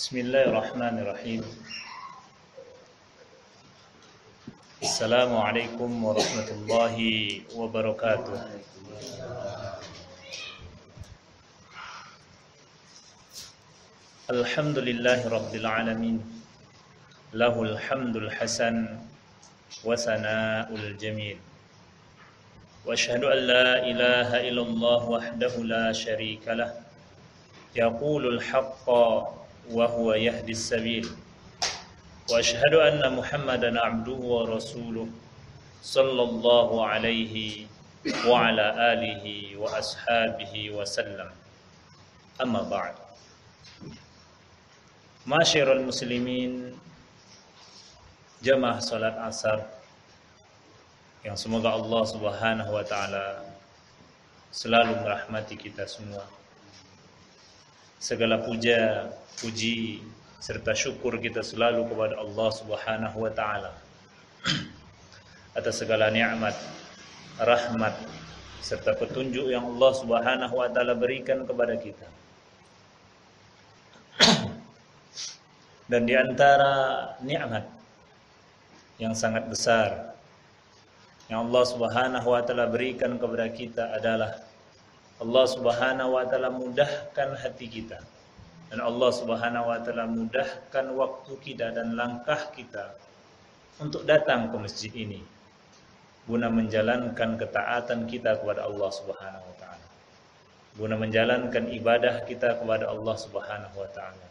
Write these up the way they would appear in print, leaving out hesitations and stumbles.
Bismillahirrahmanirrahim. Assalamualaikum warahmatullahi wabarakatuh. Alhamdulillahi rabbil alamin. Lahul hamdul hasan wa sana'ul jamil. Wa asyhadu an la ilaha illallah wahdahu la syarika lah. Yaqulul haqqa wa huwa yahdis sabil. Wa asyhadu anna Muhammadan abduhu wa rasuluh sallallahu alaihi wa ala alihi wa ashabihi wa sallam. Amma ba'd. Ma'asyiral muslimin, jamaah salat asar yang semoga Allah Subhanahu wa taala selalu merahmati kita semua. Segala puja, puji serta syukur kita selalu kepada Allah Subhanahu wa taala atas segala nikmat, rahmat serta petunjuk yang Allah Subhanahu wa taala berikan kepada kita. Dan di antara nikmat yang sangat besar yang Allah Subhanahu wa taala berikan kepada kita adalah Allah Subhanahu wa taala mudahkan hati kita, dan Allah Subhanahu wa taala mudahkan waktu kita dan langkah kita untuk datang ke masjid ini guna menjalankan ketaatan kita kepada Allah Subhanahu wa taala, guna menjalankan ibadah kita kepada Allah Subhanahu wa taala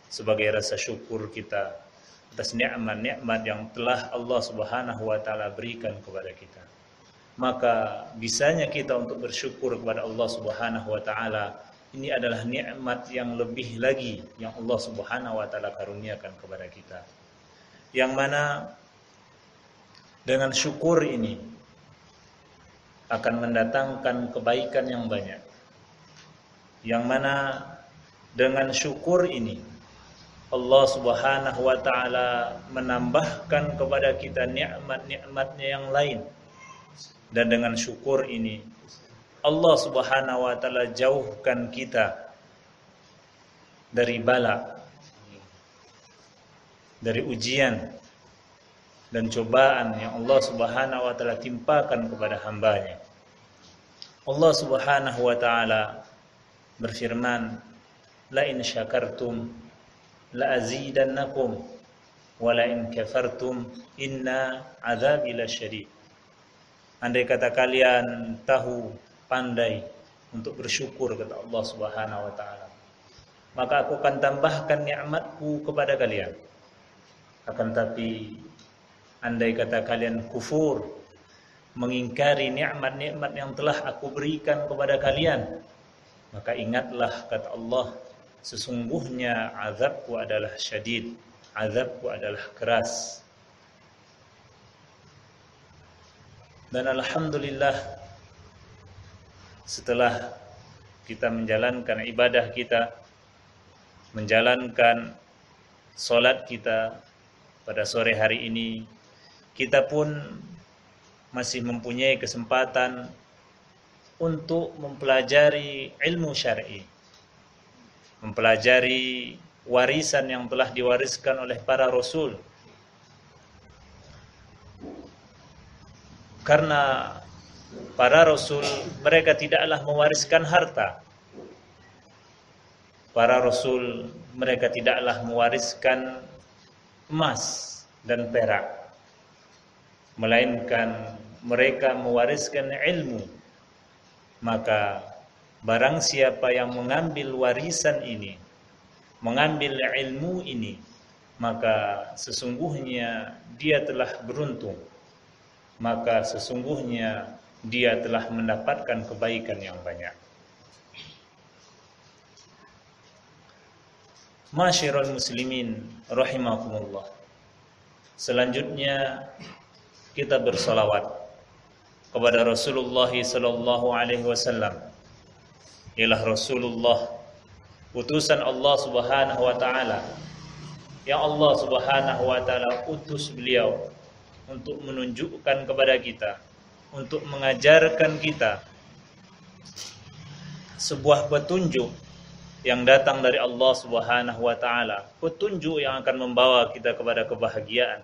sebagai rasa syukur kita atas nikmat-nikmat yang telah Allah Subhanahu wa taala berikan kepada kita. Maka bisanya kita untuk bersyukur kepada Allah Subhanahu wa taala ini adalah nikmat yang lebih lagi yang Allah Subhanahu wa taala karuniakan kepada kita. Yang mana dengan syukur ini akan mendatangkan kebaikan yang banyak. Yang mana dengan syukur ini Allah Subhanahu wa taala menambahkan kepada kita nikmat-nikmatnya yang lain. Dan dengan syukur ini Allah Subhanahu wa taala jauhkan kita dari bala, dari ujian dan cobaan yang Allah Subhanahu wa taala timpakan kepada hambanya. Allah Subhanahu wa taala berfirman, la in syakartum la azidannakum wa la in kafartum inna adzabi lasyadid. Andai kata kalian tahu, pandai untuk bersyukur kata Allah Subhanahu wa taala, maka aku akan tambahkan nikmatku kepada kalian. Akan tapi andai kata kalian kufur, mengingkari nikmat-nikmat yang telah aku berikan kepada kalian, maka ingatlah kata Allah, sesungguhnya azabku adalah syadid, azabku adalah keras. Dan alhamdulillah, setelah kita menjalankan ibadah kita, menjalankan solat kita pada sore hari ini, kita pun masih mempunyai kesempatan untuk mempelajari ilmu syar'i, mempelajari warisan yang telah diwariskan oleh para rasul. Karena para rasul mereka tidaklah mewariskan harta. Para rasul mereka tidaklah mewariskan emas dan perak, melainkan mereka mewariskan ilmu. Maka barang siapa yang mengambil warisan ini, mengambil ilmu ini, maka sesungguhnya dia telah beruntung. Maka sesungguhnya dia telah mendapatkan kebaikan yang banyak. Ma'asyiral muslimin rahimakumullah. Selanjutnya kita bersolawat kepada Rasulullah sallallahu alaihi wasallam. Ialah Rasulullah, utusan Allah Subhanahu wa taala, yang Allah Subhanahu wa taala utus beliau untuk menunjukkan kepada kita, untuk mengajarkan kita sebuah petunjuk yang datang dari Allah Subhanahu wa taala, petunjuk yang akan membawa kita kepada kebahagiaan,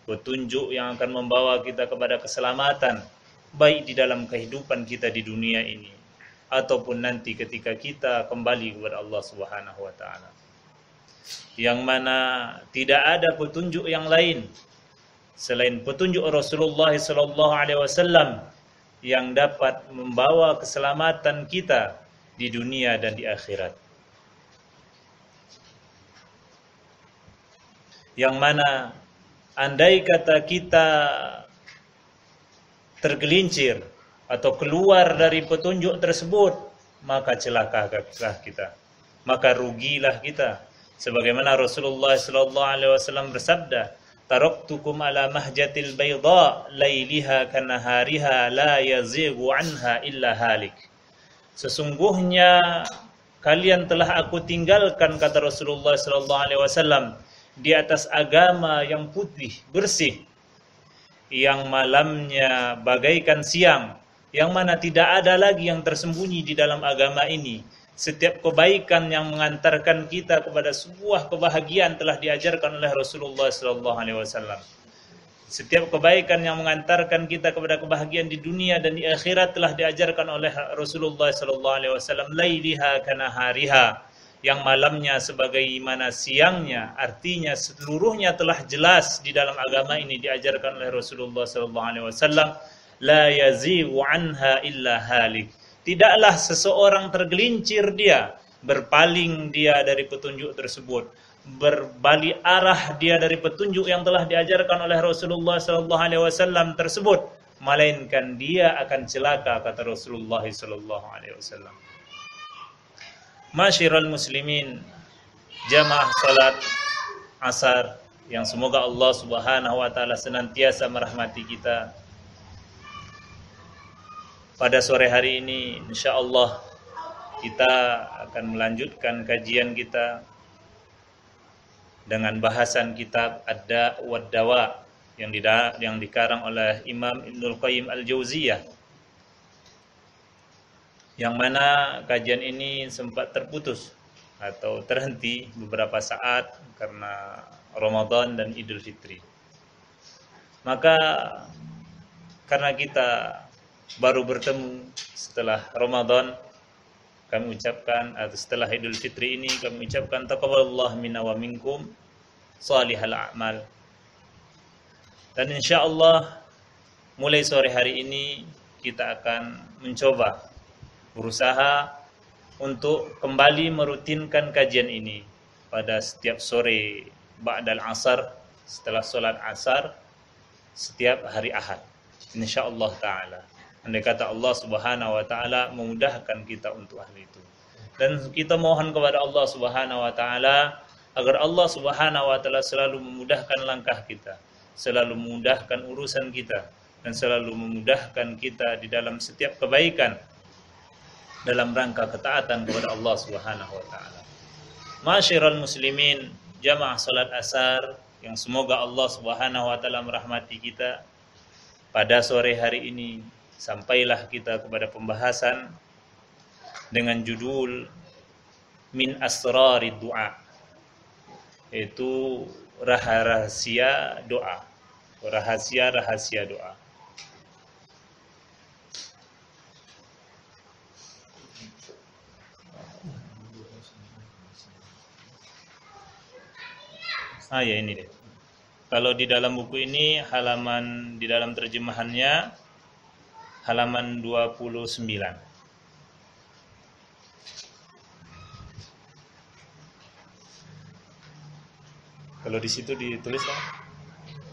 petunjuk yang akan membawa kita kepada keselamatan, baik di dalam kehidupan kita di dunia ini ataupun nanti ketika kita kembali kepada Allah Subhanahu wa taala. Yang mana tidak ada petunjuk yang lain selain petunjuk Rasulullah sallallahu alaihi wasallam yang dapat membawa keselamatan kita di dunia dan di akhirat. Yang mana andai kata kita tergelincir atau keluar dari petunjuk tersebut, maka celakalah kita, maka rugilah kita. Sebagaimana Rasulullah sallallahu alaihi wasallam bersabda, "Taraktukum ala mahjatil bayda, lailiha kanahariha, la yazighu anha illa halik." Sesungguhnya kalian telah aku tinggalkan, kata Rasulullah sallallahu alaihi wasallam, di atas agama yang putih, bersih, yang malamnya bagaikan siang, yang mana tidak ada lagi yang tersembunyi di dalam agama ini. Setiap kebaikan yang mengantarkan kita kepada sebuah kebahagiaan telah diajarkan oleh Rasulullah sallallahu alaihi wasallam. Setiap kebaikan yang mengantarkan kita kepada kebahagiaan di dunia dan di akhirat telah diajarkan oleh Rasulullah sallallahu alaihi wasallam. Lailiha kanahariha, yang malamnya sebagaimana siangnya, artinya seluruhnya telah jelas di dalam agama ini diajarkan oleh Rasulullah sallallahu alaihi wasallam. La yazighu anha illa halik. Tidaklah seseorang tergelincir dia, berpaling dia dari petunjuk tersebut, berbalik arah dia dari petunjuk yang telah diajarkan oleh Rasulullah sallallahu alaihi wasallam tersebut, melainkan dia akan celaka, kata Rasulullah sallallahu alaihi wasallam. Masyiral muslimin, jamaah salat asar yang semoga Allah Subhanahu wa taala senantiasa merahmati kita. Pada sore hari ini insyaallah kita akan melanjutkan kajian kita dengan bahasan kitab Ad-Da' wad Dawa yang dikarang oleh Imam Ibnul Qayyim Al-Jauziyah, yang mana kajian ini sempat terputus atau terhenti beberapa saat karena Ramadan dan Idul Fitri. Maka karena kita baru bertemu setelah Ramadan, kami ucapkan, atau setelah Idul Fitri ini kami ucapkan taqabbalallahu minna wa minkum salihal a'mal. Dan insyaallah mulai sore hari ini kita akan mencoba berusaha untuk kembali merutinkan kajian ini pada setiap sore ba'dal asar, setelah sholat asar setiap hari Ahad insyaallah taala. Andai kata Allah Subhanahu wa taala memudahkan kita untuk hal itu. Dan kita mohon kepada Allah Subhanahu wa taala agar Allah Subhanahu wa taala selalu memudahkan langkah kita, selalu memudahkan urusan kita, dan selalu memudahkan kita di dalam setiap kebaikan dalam rangka ketaatan kepada Allah Subhanahu wa taala. Masyiral muslimin, jamaah salat asar yang semoga Allah Subhanahu wa taala merahmati kita. Pada sore hari ini sampailah kita kepada pembahasan dengan judul Min Asrarid Du'a, yaitu rahasia doa, rahasia doa. Ya ini deh. Kalau di dalam buku ini halaman, di dalam terjemahannya halaman 29. Kalau di situ ditulis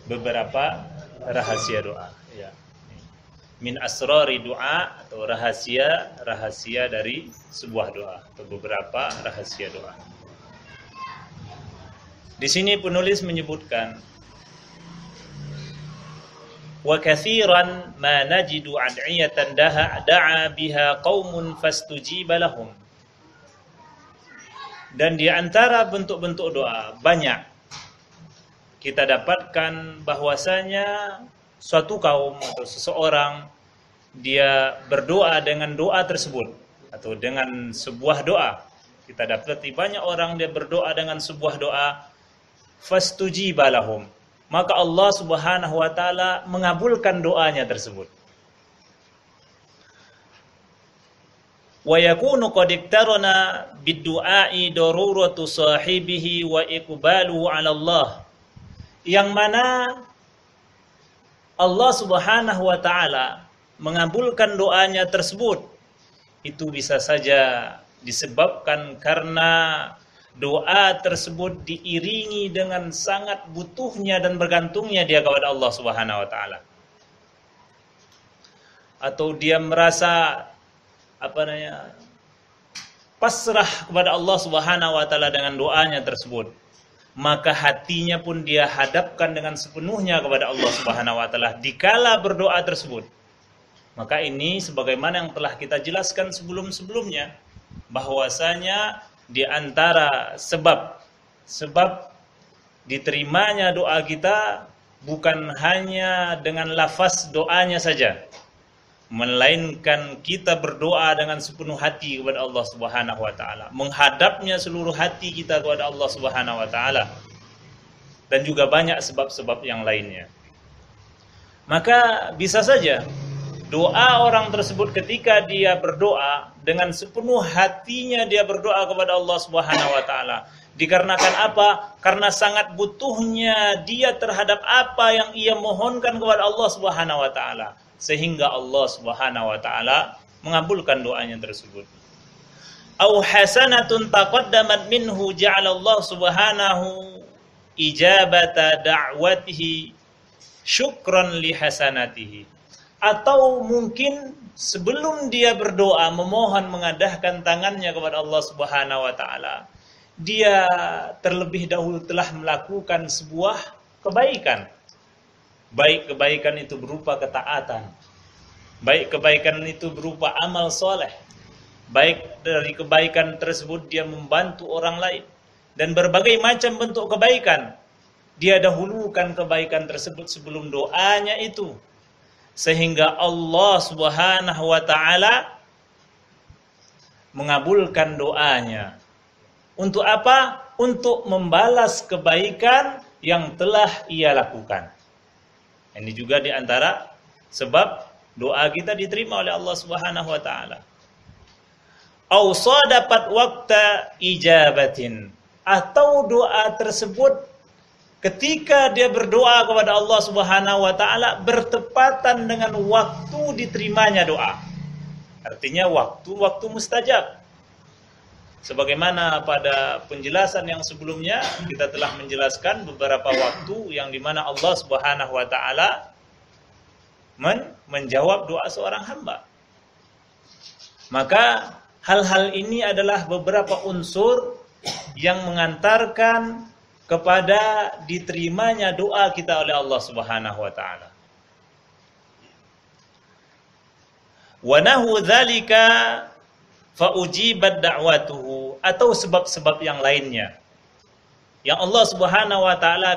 beberapa rahasia doa, ya. Min asrari doa, atau rahasia dari sebuah doa, atau beberapa rahasia doa. Di sini penulis menyebutkan wa kathiran ma najidu ad'iyatan da'a biha qaumun fastujiba lahum. Dan di antara bentuk-bentuk doa banyak kita dapatkan bahwasanya suatu kaum atau seseorang dia berdoa dengan doa tersebut atau dengan sebuah doa. Kita dapati banyak orang dia berdoa dengan sebuah doa, fastujiba lahum, maka Allah Subhanahu wa taala mengabulkan doanya tersebut. Wa yakunu qad iktarana bid-du'a'i daruratu sahibihi wa iqbalu 'ala Allah. Yang mana Allah Subhanahu wa taala mengabulkan doanya tersebut itu bisa saja disebabkan karena doa tersebut diiringi dengan sangat butuhnya dan bergantungnya dia kepada Allah Subhanahu wa taala. Atau dia merasa pasrah kepada Allah Subhanahu wa taala dengan doanya tersebut. Maka hatinya pun dia hadapkan dengan sepenuhnya kepada Allah Subhanahu wa taala dikala berdoa tersebut. Maka ini sebagaimana yang telah kita jelaskan sebelum-sebelumnya, bahwasanya di antara sebab diterimanya doa kita bukan hanya dengan lafaz doanya saja, melainkan kita berdoa dengan sepenuh hati kepada Allah Subhanahu wa taala, menghadapnya seluruh hati kita kepada Allah Subhanahu wa taala, dan juga banyak sebab-sebab yang lainnya. Maka bisa saja doa orang tersebut ketika dia berdoa dengan sepenuh hatinya, dia berdoa kepada Allah Subhanahu wa taala. Dikarenakan apa? Karena sangat butuhnya dia terhadap apa yang ia mohonkan kepada Allah Subhanahu wa taala, sehingga Allah Subhanahu wa taala mengabulkan doanya tersebut. Au hasanatun taqaddamat minhu ja'ala Allah Subhanahu ijabata da'watihi syukran li hasanatihi. Atau mungkin sebelum dia berdoa memohon mengadahkan tangannya kepada Allah Subhanahu wa taala, dia terlebih dahulu telah melakukan sebuah kebaikan. Baik kebaikan itu berupa ketaatan, baik kebaikan itu berupa amal soleh, baik dari kebaikan tersebut dia membantu orang lain, dan berbagai macam bentuk kebaikan. Dia dahulukan kebaikan tersebut sebelum doanya itu, sehingga Allah Subhanahu wa taala mengabulkan doanya. Untuk apa? Untuk membalas kebaikan yang telah ia lakukan. Ini juga di antara sebab doa kita diterima oleh Allah Subhanahu wa taala. Au sadapat waqta ijabatin, atau doa tersebut ketika dia berdoa kepada Allah Subhanahu wa taala bertepatan dengan waktu diterimanya doa. Artinya waktu mustajab. Sebagaimana pada penjelasan yang sebelumnya kita telah menjelaskan beberapa waktu yang dimana Allah Subhanahu wa taala menjawab doa seorang hamba. Maka hal-hal ini adalah beberapa unsur yang mengantarkan kepada diterimanya doa kita oleh Allah Subhanahu wa taala. Wa nahu dzalika fa ujibat da'watuhu, atau sebab-sebab yang lainnya yang Allah Subhanahu wa taala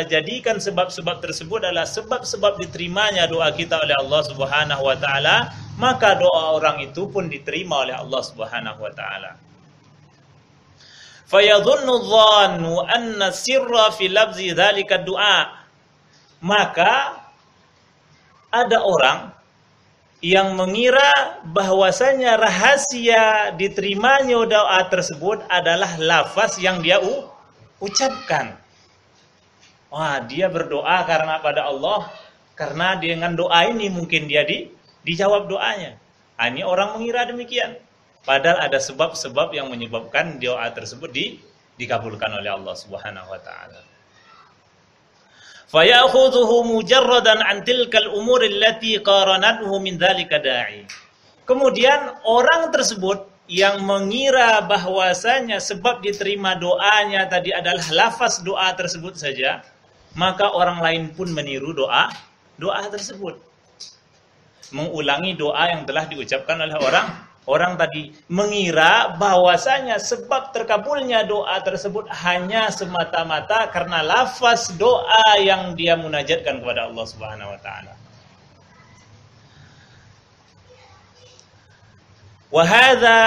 jadikan sebab-sebab tersebut adalah sebab-sebab diterimanya doa kita oleh Allah Subhanahu wa taala, maka doa orang itu pun diterima oleh Allah Subhanahu wa taala. Fayadhunnu dhannu anna sirra fi lafzi dzalika du'a, maka ada orang yang mengira bahwasanya rahasia diterimanya doa tersebut adalah lafaz yang dia ucapkan. Wah, dia berdoa karena pada Allah, karena dengan doa ini mungkin dia dijawab doanya. Ini orang mengira demikian. Padahal ada sebab-sebab yang menyebabkan doa tersebut dikabulkan oleh Allah Subhanahu wa taala. Fayakhudhuhu mujarradan an tilkal umur allati qaranathu min dzalika da'i. Kemudian orang tersebut yang mengira bahwasanya sebab diterima doanya tadi adalah lafaz doa tersebut saja, maka orang lain pun meniru doa tersebut, mengulangi doa yang telah diucapkan oleh orang tadi, mengira bahwasanya sebab terkabulnya doa tersebut hanya semata-mata karena lafaz doa yang dia munajatkan kepada Allah Subhanahu wa taala. Wa hadza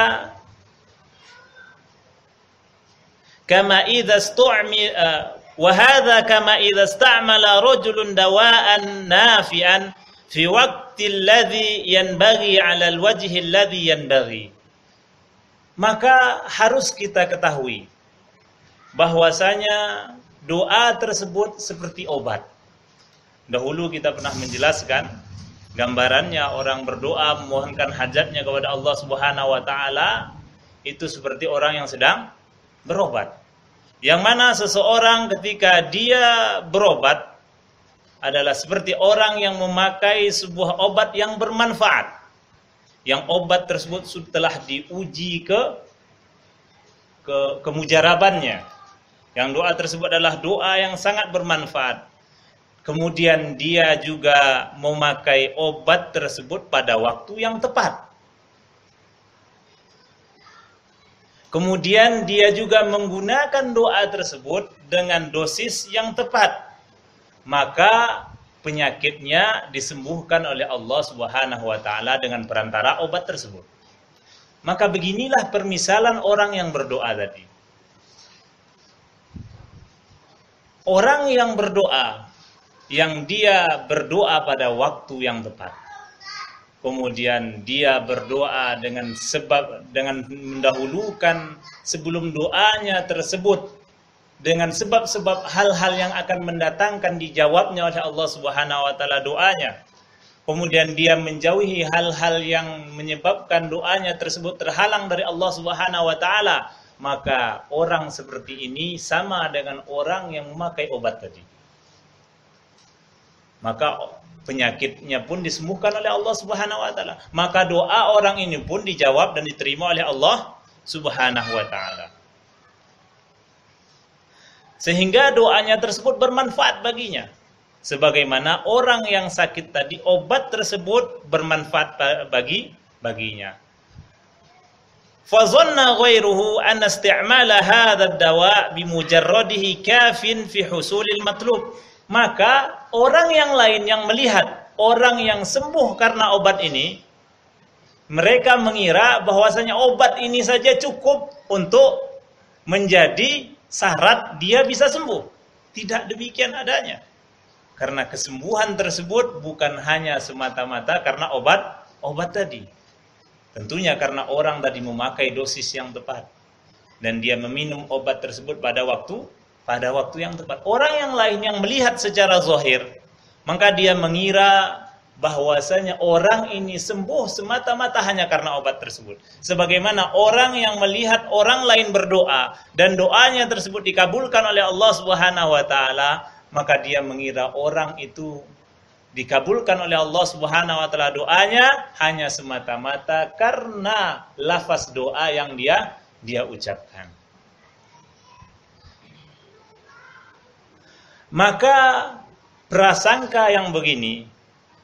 kama idza wa hadza kama idza ista'mala rajulun dawa'an nafi'an fi waqti alladhi yanbaghi 'ala alwajhi alladhi yanbaghi. Maka harus kita ketahui bahwasanya doa tersebut seperti obat. Dahulu kita pernah menjelaskan gambarannya orang berdoa memohonkan hajatnya kepada Allah Subhanahu wa taala itu seperti orang yang sedang berobat. Yang mana seseorang ketika dia berobat adalah seperti orang yang memakai sebuah obat yang bermanfaat. Yang obat tersebut telah diuji kemujarabannya. Yang doa tersebut adalah doa yang sangat bermanfaat. Kemudian dia juga memakai obat tersebut pada waktu yang tepat. Kemudian dia juga menggunakan doa tersebut dengan dosis yang tepat. Maka penyakitnya disembuhkan oleh Allah Subhanahu wa taala dengan perantara obat tersebut. Maka beginilah permisalan orang yang berdoa tadi. Orang yang berdoa, yang dia berdoa pada waktu yang tepat. Kemudian dia berdoa dengan mendahulukan sebelum doanya tersebut dengan sebab-sebab hal-hal yang akan mendatangkan dijawabnya oleh Allah Subhanahu wa taala doanya. Kemudian dia menjauhi hal-hal yang menyebabkan doanya tersebut terhalang dari Allah Subhanahu wa taala, maka orang seperti ini sama dengan orang yang memakai obat tadi. Maka penyakitnya pun disembuhkan oleh Allah Subhanahu wa taala. Maka doa orang ini pun dijawab dan diterima oleh Allah Subhanahu wa taala. Sehingga doanya tersebut bermanfaat baginya. Sebagaimana orang yang sakit tadi, obat tersebut bermanfaat baginya. Fazanna ghairuhu an isti'mala hadha ad-dawa bimujarradihi kafin fi husulil matlub. Maka orang yang lain yang melihat orang yang sembuh karena obat ini, mereka mengira bahwasanya obat ini saja cukup untuk menjadi syarat dia bisa sembuh. Tidak demikian adanya. Karena kesembuhan tersebut bukan hanya semata-mata karena obat tadi. Tentunya karena orang tadi memakai dosis yang tepat. Dan dia meminum obat tersebut pada waktu yang tepat. Orang yang lain yang melihat secara zahir, maka dia mengira bahwasanya orang ini sembuh semata-mata hanya karena obat tersebut. Sebagaimana orang yang melihat orang lain berdoa dan doanya tersebut dikabulkan oleh Allah Subhanahu wa taala, maka dia mengira orang itu dikabulkan oleh Allah Subhanahu wa taala doanya hanya semata-mata karena lafaz doa yang dia ucapkan. Maka prasangka yang begini,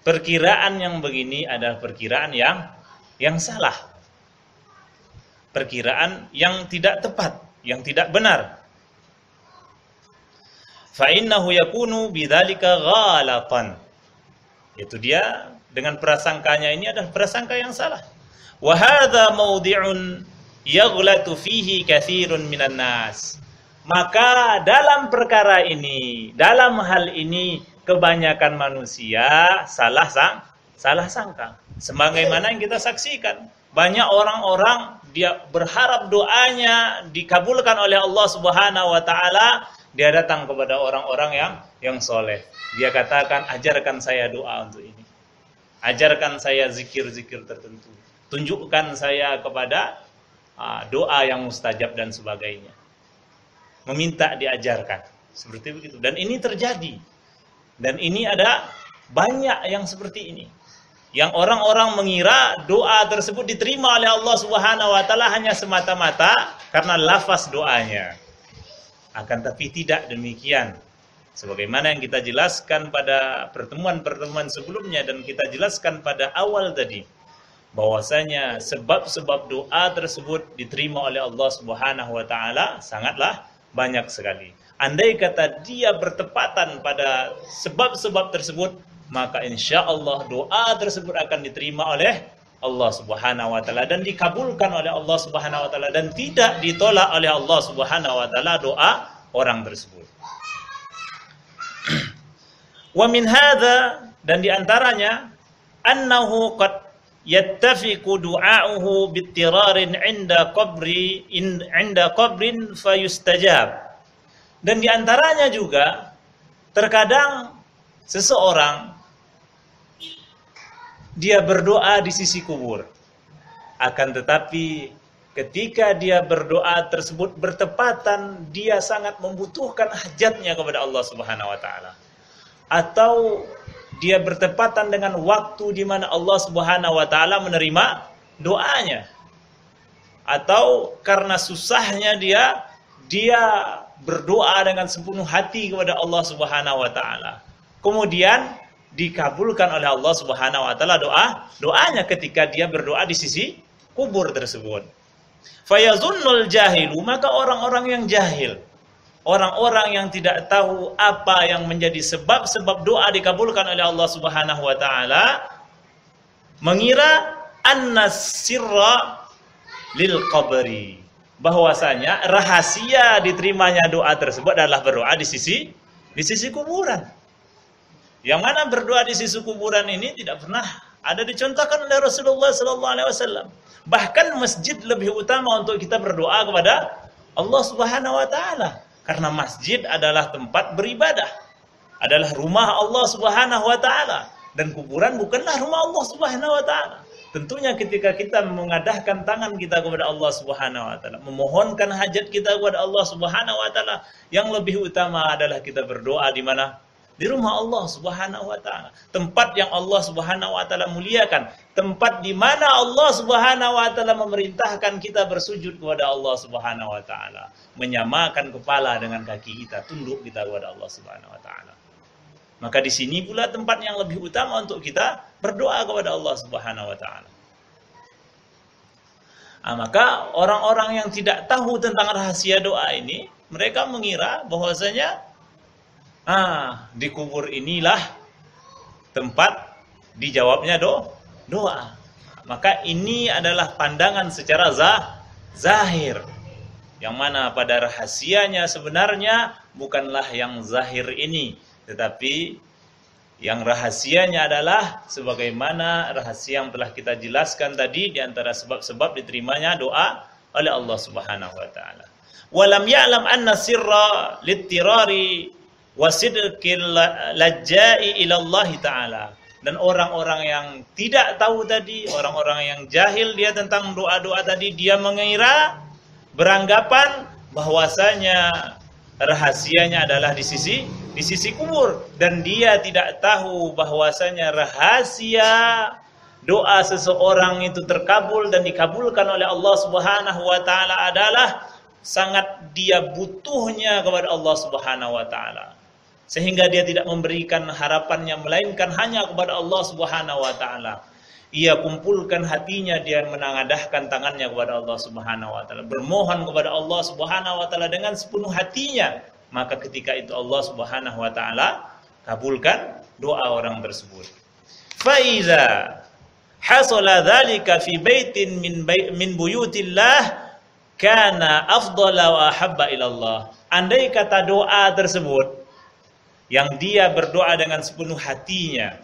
perkiraan yang begini adalah perkiraan yang salah. Perkiraan yang tidak tepat, yang tidak benar. Fa innahu yakunu bidzalika ghalatan. Itu dia dengan prasangkanya ini adalah prasangka yang salah. Wa hadza mawdi'un yaghlatu fihi katsirun minan nas. Maka dalam perkara ini, dalam hal ini kebanyakan manusia salah sangka. Sebagaimana yang kita saksikan, banyak orang-orang dia berharap doanya dikabulkan oleh Allah Subhanahu wa taala, dia datang kepada orang-orang yang soleh. Dia katakan, ajarkan saya doa untuk ini. Ajarkan saya zikir-zikir tertentu. Tunjukkan saya kepada doa yang mustajab dan sebagainya. Meminta diajarkan. Seperti begitu. Dan ini terjadi. Dan ini ada banyak yang seperti ini. Yang orang-orang mengira doa tersebut diterima oleh Allah Subhanahu wa taala hanya semata-mata karena lafaz doanya. Akan tapi tidak demikian. Sebagaimana yang kita jelaskan pada pertemuan-pertemuan sebelumnya dan kita jelaskan pada awal tadi, bahwasanya sebab-sebab doa tersebut diterima oleh Allah Subhanahu wa taala sangatlah banyak sekali. Andai kata dia bertepatan pada sebab-sebab tersebut, maka insya Allah doa tersebut akan diterima oleh Allah Subhanahu wa taala dan dikabulkan oleh Allah Subhanahu wa taala dan tidak ditolak oleh Allah Subhanahu wa taala doa orang tersebut. Wa min hadza, dan diantaranya annahu qad yattafiqu du'a'uhu bittirarin 'inda qabrin fayustajab. Dan diantaranya juga terkadang seseorang dia berdoa di sisi kubur, akan tetapi ketika dia berdoa tersebut bertepatan dia sangat membutuhkan hajatnya kepada Allah Subhanahu wa taala, atau dia bertepatan dengan waktu di mana Allah Subhanahu wa taala menerima doanya, atau karena susahnya dia berdoa dengan sepenuh hati kepada Allah Subhanahu wa taala, kemudian dikabulkan oleh Allah Subhanahu wa taala doanya ketika dia berdoa di sisi kubur tersebut. Fayazunnul jahilu, maka orang-orang yang jahil, orang-orang yang tidak tahu apa yang menjadi sebab-sebab doa dikabulkan oleh Allah Subhanahu wa taala, mengira annas sirra lil qabri, bahwasanya rahasia diterimanya doa tersebut adalah berdoa di sisi kuburan. Yang mana berdoa di sisi kuburan ini tidak pernah ada dicontohkan oleh Rasulullah SAW. Bahkan masjid lebih utama untuk kita berdoa kepada Allah Subhanahu wa taala, karena masjid adalah tempat beribadah, adalah rumah Allah Subhanahu wa taala, dan kuburan bukanlah rumah Allah Subhanahu wa taala. Tentunya ketika kita mengadahkan tangan kita kepada Allah Subhanahu wa taala, memohonkan hajat kita kepada Allah Subhanahu wa taala, yang lebih utama adalah kita berdoa di mana? Di rumah Allah Subhanahu wa taala, tempat yang Allah Subhanahu wa taala muliakan, tempat di mana Allah Subhanahu wa taala memerintahkan kita bersujud kepada Allah Subhanahu wa taala, menyamakan kepala dengan kaki kita, tunduk kita kepada Allah Subhanahu wa taala. Maka di sini pula tempat yang lebih utama untuk kita berdoa kepada Allah Subhanahu wa taala. Maka orang-orang yang tidak tahu tentang rahasia doa ini, mereka mengira bahwasanya di kubur inilah tempat dijawabnya doa. Maka ini adalah pandangan secara zahir, yang mana pada rahasianya sebenarnya bukanlah yang zahir ini, tetapi yang rahasianya adalah sebagaimana rahasia yang telah kita jelaskan tadi, di antara sebab-sebab diterimanya doa oleh Allah Subhanahu wa taala. Walam ya'lam anna sirra littirari wasidqil lajja'i ilallah ta'ala. Dan orang-orang yang tidak tahu tadi, orang-orang yang jahil dia tentang doa-doa tadi, dia mengira, beranggapan bahwasanya rahasianya adalah di sisi kubur, dan dia tidak tahu bahwasanya rahasia doa seseorang itu terkabul dan dikabulkan oleh Allah Subhanahu wa taala adalah sangat dia butuhnya kepada Allah Subhanahu wa taala, sehingga dia tidak memberikan harapannya melainkan hanya kepada Allah Subhanahu wa taala. Ia kumpulkan hatinya, dia menengadahkan tangannya kepada Allah Subhanahu wa taala, bermohon kepada Allah Subhanahu wa taala dengan sepenuh hatinya, maka ketika itu Allah Subhanahu wa taala kabulkan doa orang tersebut. Fa iza hasala dzalika fi baitin min buyutillah kana afdala wa ahabba ila Allah. Andai kata doa tersebut yang dia berdoa dengan sepenuh hatinya,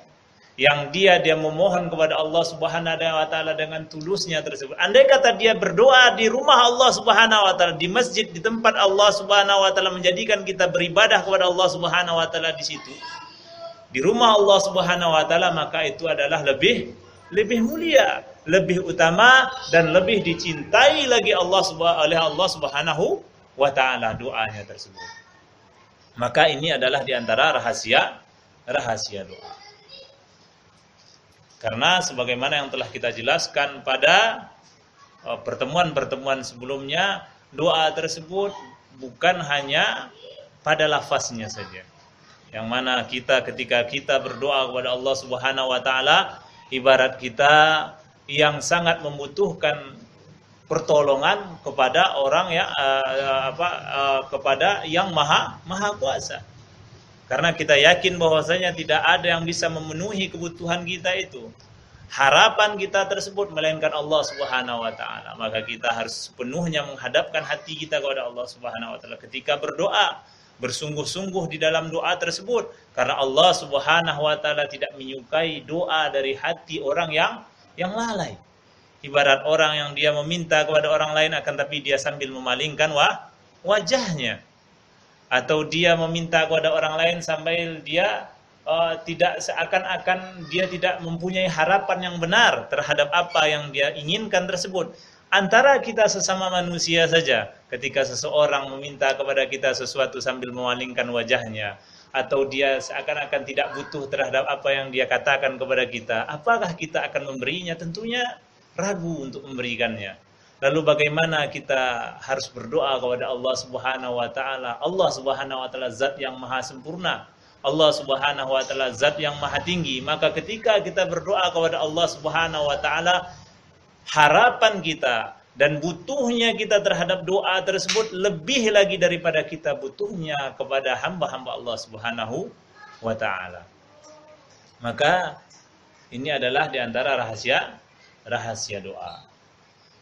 yang dia memohon kepada Allah Subhanahu wa taala dengan tulusnya tersebut, andai kata dia berdoa di rumah Allah Subhanahu wa taala, di masjid, di tempat Allah Subhanahu wa taala menjadikan kita beribadah kepada Allah Subhanahu wa taala di situ, di rumah Allah Subhanahu wa taala, maka itu adalah lebih mulia, lebih utama, dan lebih dicintai lagi oleh Allah Subhanahu wa taala doanya tersebut. Maka ini adalah diantara rahasia doa. Karena sebagaimana yang telah kita jelaskan pada pertemuan-pertemuan sebelumnya, doa tersebut bukan hanya pada lafaznya saja. Yang mana ketika kita berdoa kepada Allah Subhanahu wa taala, ibarat kita yang sangat membutuhkan pertolongan kepada orang kepada yang maha kuasa. Karena kita yakin bahwasanya tidak ada yang bisa memenuhi kebutuhan kita itu. harapan kita tersebut melainkan Allah Subhanahu wa taala. Maka kita harus sepenuhnya menghadapkan hati kita kepada Allah Subhanahu wa taala ketika berdoa, bersungguh-sungguh di dalam doa tersebut, karena Allah Subhanahu wa taala tidak menyukai doa dari hati orang yang lalai. Ibarat orang yang dia meminta kepada orang lain akan tapi dia sambil memalingkan wajahnya, atau dia meminta kepada orang lain sambil dia tidak, seakan-akan dia tidak mempunyai harapan yang benar terhadap apa yang dia inginkan tersebut. Antara kita sesama manusia saja, ketika seseorang meminta kepada kita sesuatu sambil memalingkan wajahnya, atau dia seakan-akan tidak butuh terhadap apa yang dia katakan kepada kita, apakah kita akan memberinya? Tentunya ragu untuk memberikannya. Lalu bagaimana kita harus berdoa kepada Allah Subhanahu wa taala? Allah Subhanahu wa taala zat yang maha sempurna. Allah Subhanahu wa taala zat yang maha tinggi. Maka ketika kita berdoa kepada Allah Subhanahu wa taala, harapan kita dan butuhnya kita terhadap doa tersebut lebih lagi daripada kita butuhnya kepada hamba-hamba Allah Subhanahu wa taala. Maka ini adalah di antara rahasia doa.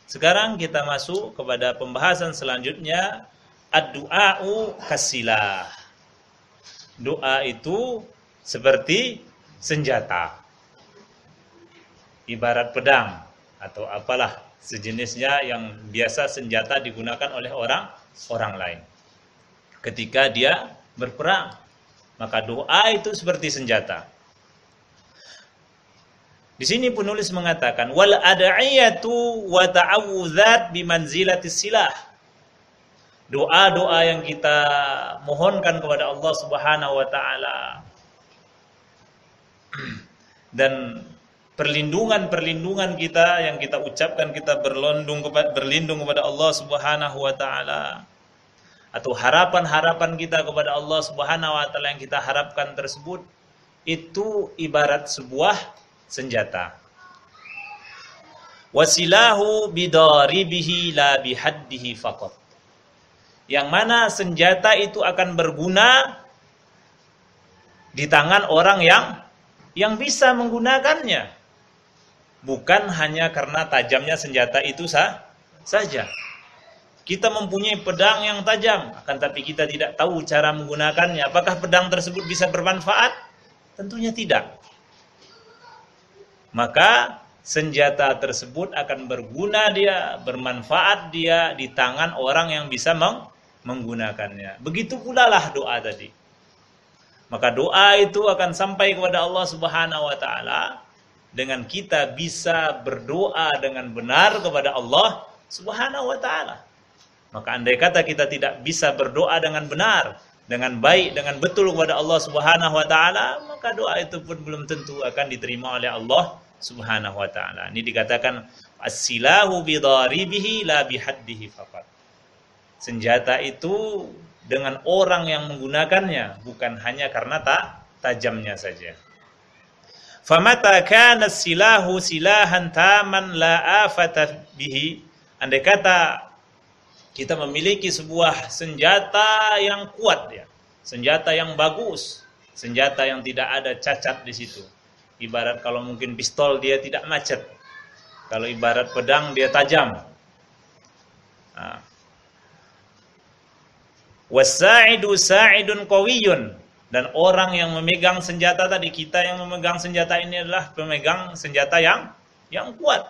Sekarang kita masuk kepada pembahasan selanjutnya, ad-du'a'u kasilah. Doa itu seperti senjata, ibarat pedang atau apalah sejenisnya yang biasa senjata digunakan oleh orang lain ketika dia berperang. Maka doa itu seperti senjata. Di sini penulis mengatakan wal ad'iyatu wa ta'awudzat bimanzilatis silah. Doa-doa yang kita mohonkan kepada Allah Subhanahu wa taala dan perlindungan kita yang kita ucapkan, kita berlindung kepada Allah Subhanahu wa taala, atau harapan-harapan kita kepada Allah Subhanahu wa taala yang kita harapkan tersebut, itu ibarat sebuah senjata. Wasilahu bidaribihi la bihaddihi faqat. Yang mana senjata itu akan berguna di tangan orang yang bisa menggunakannya. Bukan hanya karena tajamnya senjata itu saja. Kita mempunyai pedang yang tajam, akan tapi kita tidak tahu cara menggunakannya. Apakah pedang tersebut bisa bermanfaat? Tentunya tidak. Maka senjata tersebut akan berguna dia, bermanfaat dia di tangan orang yang bisa menggunakannya. Begitu pula lah doa tadi. Maka doa itu akan sampai kepada Allah Subhanahu wa taala dengan kita bisa berdoa dengan benar kepada Allah Subhanahu wa taala. Maka andai kata kita tidak bisa berdoa dengan benar, dengan baik, dengan betul kepada Allah Subhanahu wa taala, maka doa itu pun belum tentu akan diterima oleh Allah Subhanahu wa taala. Ini dikatakan as-silahu bidaribihi la bihaddihi faqat. Senjata itu dengan orang yang menggunakannya, bukan hanya karena tajamnya saja. Famata kana silahu silahan taman la afata bihi. Andai kata kita memiliki sebuah senjata yang kuat ya, senjata yang bagus, senjata yang tidak ada cacat di situ. Ibarat kalau mungkin pistol dia tidak macet. Kalau ibarat pedang dia tajam. Wasa'idu sa'idun qawiyyun. Dan orang yang memegang senjata tadi, kita yang memegang senjata ini adalah pemegang senjata yang kuat.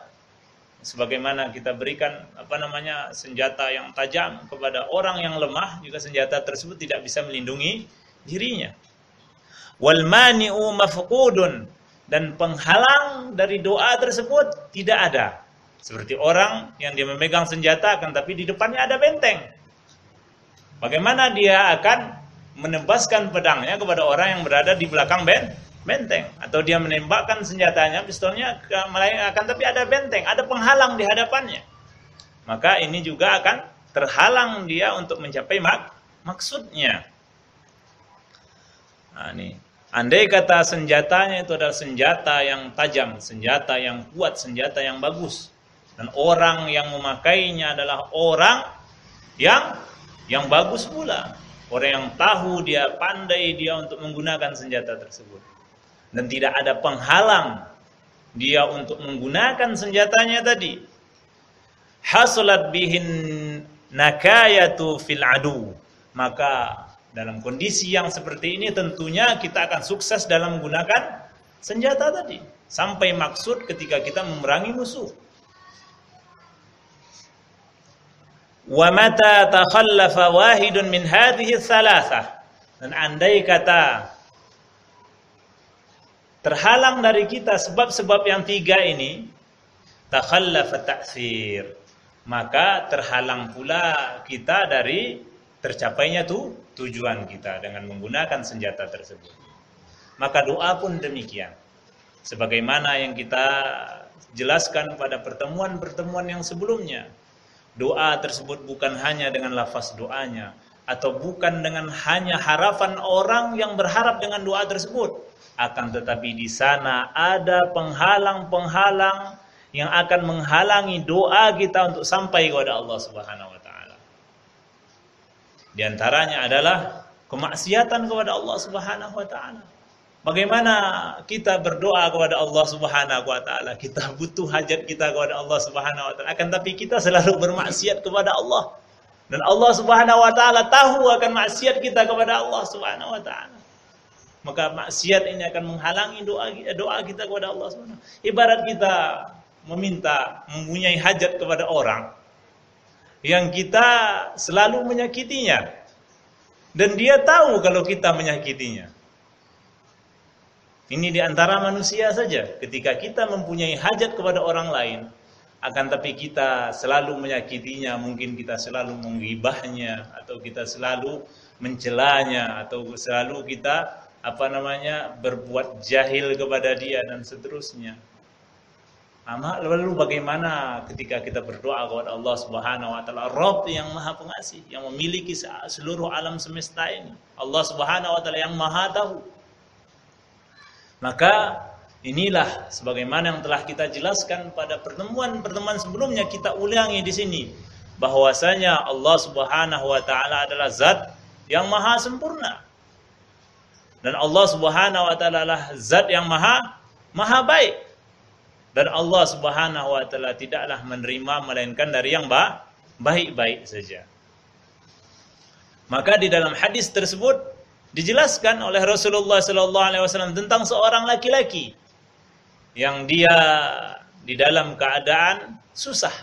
Sebagaimana kita berikan senjata yang tajam kepada orang yang lemah, juga senjata tersebut tidak bisa melindungi dirinya. Wal mani'u mafqudun, dan penghalang dari doa tersebut tidak ada. Seperti orang yang dia memegang senjata akan tapi di depannya ada benteng. Bagaimana dia akan menembaskan pedangnya kepada orang yang berada di belakang benteng, atau dia menembakkan senjatanya, pistolnya akan tapi ada benteng, ada penghalang di hadapannya. Maka ini juga akan terhalang dia untuk mencapai maksudnya. Nah, ini andai kata senjatanya itu adalah senjata yang tajam, senjata yang kuat, senjata yang bagus, dan orang yang memakainya adalah orang yang bagus pula, orang yang tahu, dia pandai dia untuk menggunakan senjata tersebut, dan tidak ada penghalang dia untuk menggunakan senjatanya tadi, hasulat bihin nakayatu fil adu, maka dalam kondisi yang seperti ini tentunya kita akan sukses dalam menggunakan senjata tadi sampai maksud ketika kita memerangi musuh. Wa mata takhallafa wahidun min hadhihi thalathah, dan andai kata terhalang dari kita sebab-sebab yang tiga ini, takhallafa ta'thir, maka terhalang pula kita dari tercapainya tujuan kita dengan menggunakan senjata tersebut. Maka doa pun demikian. Sebagaimana yang kita jelaskan pada pertemuan-pertemuan yang sebelumnya, doa tersebut bukan hanya dengan lafaz doanya, atau bukan dengan hanya harapan orang yang berharap dengan doa tersebut, akan tetapi di sana ada penghalang-penghalang yang akan menghalangi doa kita untuk sampai kepada Allah Subhanahu wa taala. Di antaranya adalah kemaksiatan kepada Allah Subhanahu wa taala. Bagaimana kita berdoa kepada Allah Subhanahu wa taala, kita butuh hajat kita kepada Allah Subhanahu wa taala, akan tapi kita selalu bermaksiat kepada Allah. Dan Allah Subhanahu wa taala tahu akan maksiat kita kepada Allah Subhanahu wa taala. Maka maksiat ini akan menghalangi doa kita kepada Allah Subhanahu. Ibarat kita mempunyai hajat kepada orang yang kita selalu menyakitinya, dan dia tahu kalau kita menyakitinya. Ini di antara manusia saja, ketika kita mempunyai hajat kepada orang lain, akan tapi kita selalu menyakitinya, mungkin kita selalu menggibahnya, atau kita selalu mencelanya, atau selalu kita berbuat jahil kepada dia dan seterusnya. Lalu bagaimana ketika kita berdoa kepada Allah Subhanahu wa taala, Rabb yang Maha Pengasih, yang memiliki seluruh alam semesta ini, Allah Subhanahu wa taala yang Maha Tahu. Maka inilah sebagaimana yang telah kita jelaskan pada pertemuan-pertemuan sebelumnya, kita ulangi di sini bahwasanya Allah Subhanahu wa taala adalah zat yang maha sempurna. Dan Allah Subhanahu wa taala adalah zat yang maha baik. Dan Allah Subhanahu wa taala tidaklah menerima melainkan dari yang baik-baik saja. Maka di dalam hadis tersebut dijelaskan oleh Rasulullah SAW tentang seorang laki-laki yang dia di dalam keadaan susah,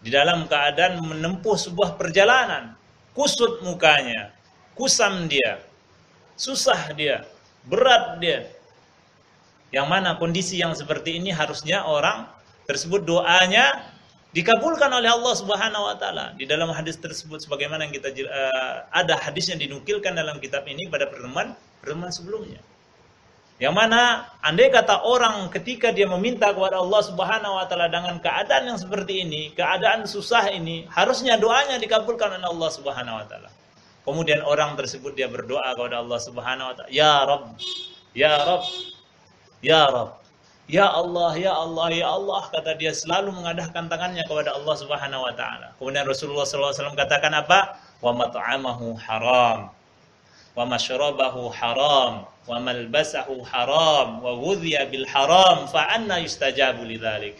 di dalam keadaan menempuh sebuah perjalanan, kusut mukanya, kusam dia, susah dia, berat dia. Yang mana kondisi yang seperti ini harusnya orang tersebut doanya dikabulkan oleh Allah Subhanahu wa taala. Di dalam hadis tersebut sebagaimana yang kita ada hadisnya dinukilkan dalam kitab ini pada pertemuan sebelumnya. Yang mana andai kata orang ketika dia meminta kepada Allah Subhanahu wa taala dengan keadaan yang seperti ini, keadaan susah ini, harusnya doanya dikabulkan oleh Allah Subhanahu wa taala. Kemudian orang tersebut dia berdoa kepada Allah Subhanahu wa taala, "Ya Rabb, ya Rabb, ya Rabb." Ya Allah, ya Allah, ya Allah, kata dia selalu mengadahkan tangannya kepada Allah Subhanahu wa taala. Kemudian Rasulullah SAW katakan apa? Wa mat'amahu haram, wa mashrabahu haram, wa malbasahu haram, wa ghudhiya bil haram, fa anna yustajabu lidzalik.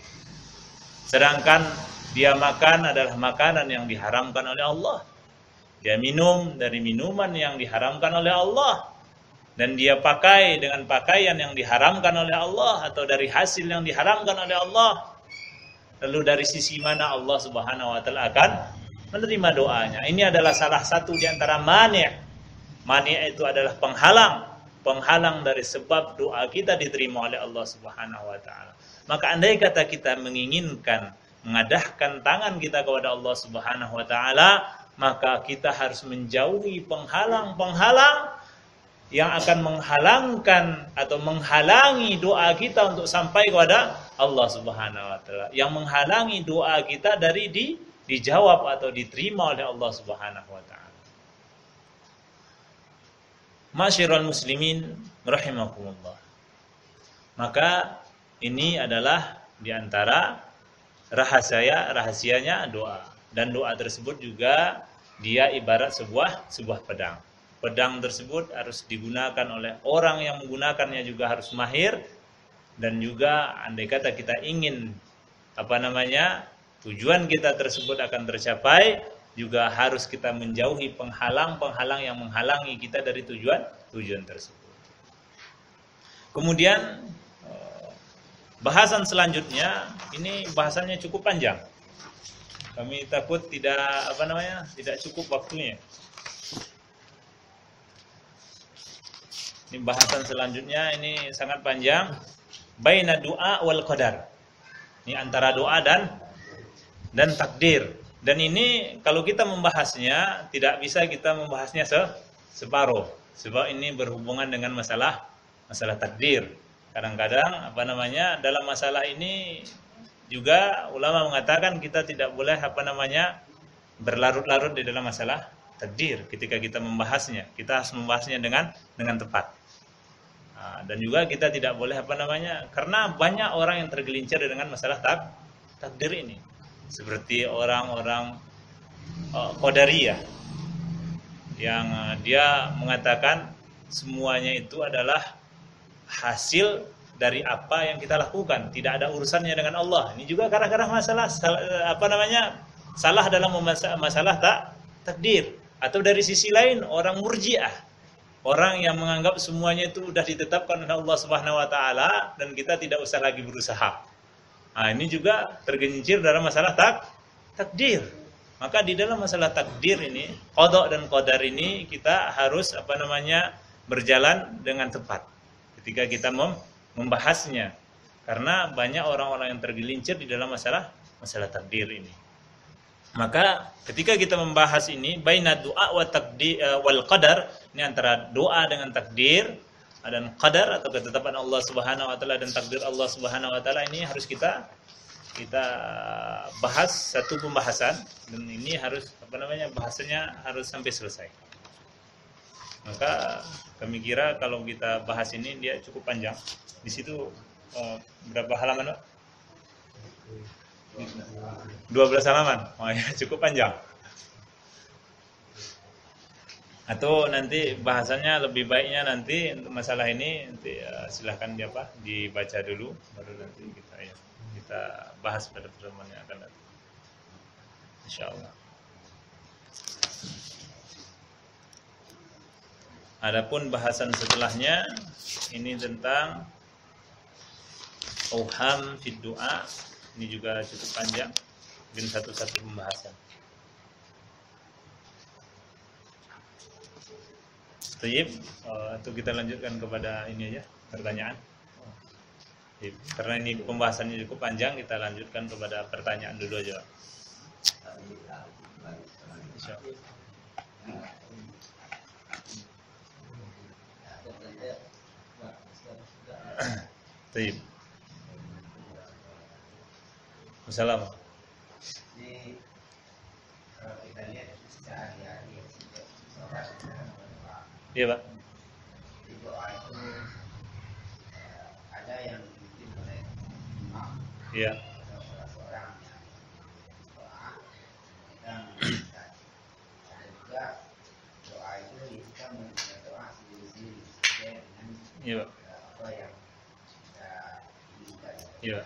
Sedangkan dia makan adalah makanan yang diharamkan oleh Allah. Dia minum dari minuman yang diharamkan oleh Allah. Dan dia pakai dengan pakaian yang diharamkan oleh Allah, atau dari hasil yang diharamkan oleh Allah. Lalu dari sisi mana Allah Subhanahu wa taala akan menerima doanya? Ini adalah salah satu di antara mani'. Mani' itu adalah penghalang dari sebab doa kita diterima oleh Allah Subhanahu wa taala. Maka andai kata kita menginginkan mengadahkan tangan kita kepada Allah Subhanahu wa taala, maka kita harus menjauhi penghalang-penghalang yang akan menghalangkan atau menghalangi doa kita untuk sampai kepada Allah Subhanahu wa taala, yang menghalangi doa kita dari dijawab atau diterima oleh Allah Subhanahu wa taala. Masyiral muslimin rahimakumullah. Maka ini adalah di antara rahasianya doa, dan doa tersebut juga dia ibarat sebuah pedang. Pedang tersebut harus digunakan oleh orang yang menggunakannya juga harus mahir Dan juga andai kata kita ingin tujuan kita tersebut akan tercapai, juga harus kita menjauhi penghalang-penghalang yang menghalangi kita dari tujuan tersebut. Kemudian bahasan selanjutnya ini bahasannya cukup panjang. Kami takut tidak cukup waktunya. Ini bahasan selanjutnya ini sangat panjang. Baina doa wal qadar. Ini antara doa dan takdir. Dan ini kalau kita membahasnya tidak bisa kita membahasnya separuh, sebab ini berhubungan dengan masalah takdir. Kadang-kadang dalam masalah ini juga ulama mengatakan kita tidak boleh berlarut-larut di dalam masalah takdir ketika kita membahasnya. Kita harus membahasnya dengan tepat. Dan juga kita tidak boleh karena banyak orang yang tergelincir dengan masalah takdir ini, seperti orang-orang Qadariyah yang dia mengatakan semuanya itu adalah hasil dari apa yang kita lakukan, tidak ada urusannya dengan Allah. Ini juga kadang-kadang salah dalam masalah takdir. Atau dari sisi lain orang Murji'ah, orang yang menganggap semuanya itu sudah ditetapkan oleh Allah Subhanahu wa taala dan kita tidak usah lagi berusaha. Nah, ini juga tergelincir dalam masalah takdir. Maka di dalam masalah takdir ini, qada dan qadar ini kita harus berjalan dengan tepat ketika kita membahasnya. Karena banyak orang-orang yang tergelincir di dalam masalah takdir ini. Maka ketika kita membahas ini baina doa wa takdir wal qadar, ini antara doa dengan takdir dan qadar atau ketetapan Allah Subhanahu wa taala dan takdir Allah Subhanahu wa taala, ini harus kita bahas satu pembahasan, dan ini harus bahasanya harus sampai selesai. Maka kami kira kalau kita bahas ini dia cukup panjang. Di situ berapa halaman, Pak? 12 halaman. Oh ya, cukup panjang. Atau nanti bahasannya lebih baiknya nanti untuk masalah ini nanti silahkan dibaca dulu, baru nanti kita bahas pada pertemuan yang akan datang. Insyaallah. Adapun bahasan setelahnya ini tentang auham fid du'a. Ini juga cukup panjang, mungkin satu-satu pembahasan. Baik, itu kita lanjutkan kepada ini aja, pertanyaan. Karena ini pembahasannya cukup panjang, kita lanjutkan kepada pertanyaan dulu aja. Baik. Assalamualaikum. Jadi kalau kita lihat sehari-hari orang Iya, Pak. di doa itu ada yang dipimpin oleh imam, Iya. atau salah seorang yang doa kita mengingatkan. Ada juga doa itu kita membaca doa sendiri-sendiri sesuai dengan Iya, Pak. apa yang kita inginkan. Iya.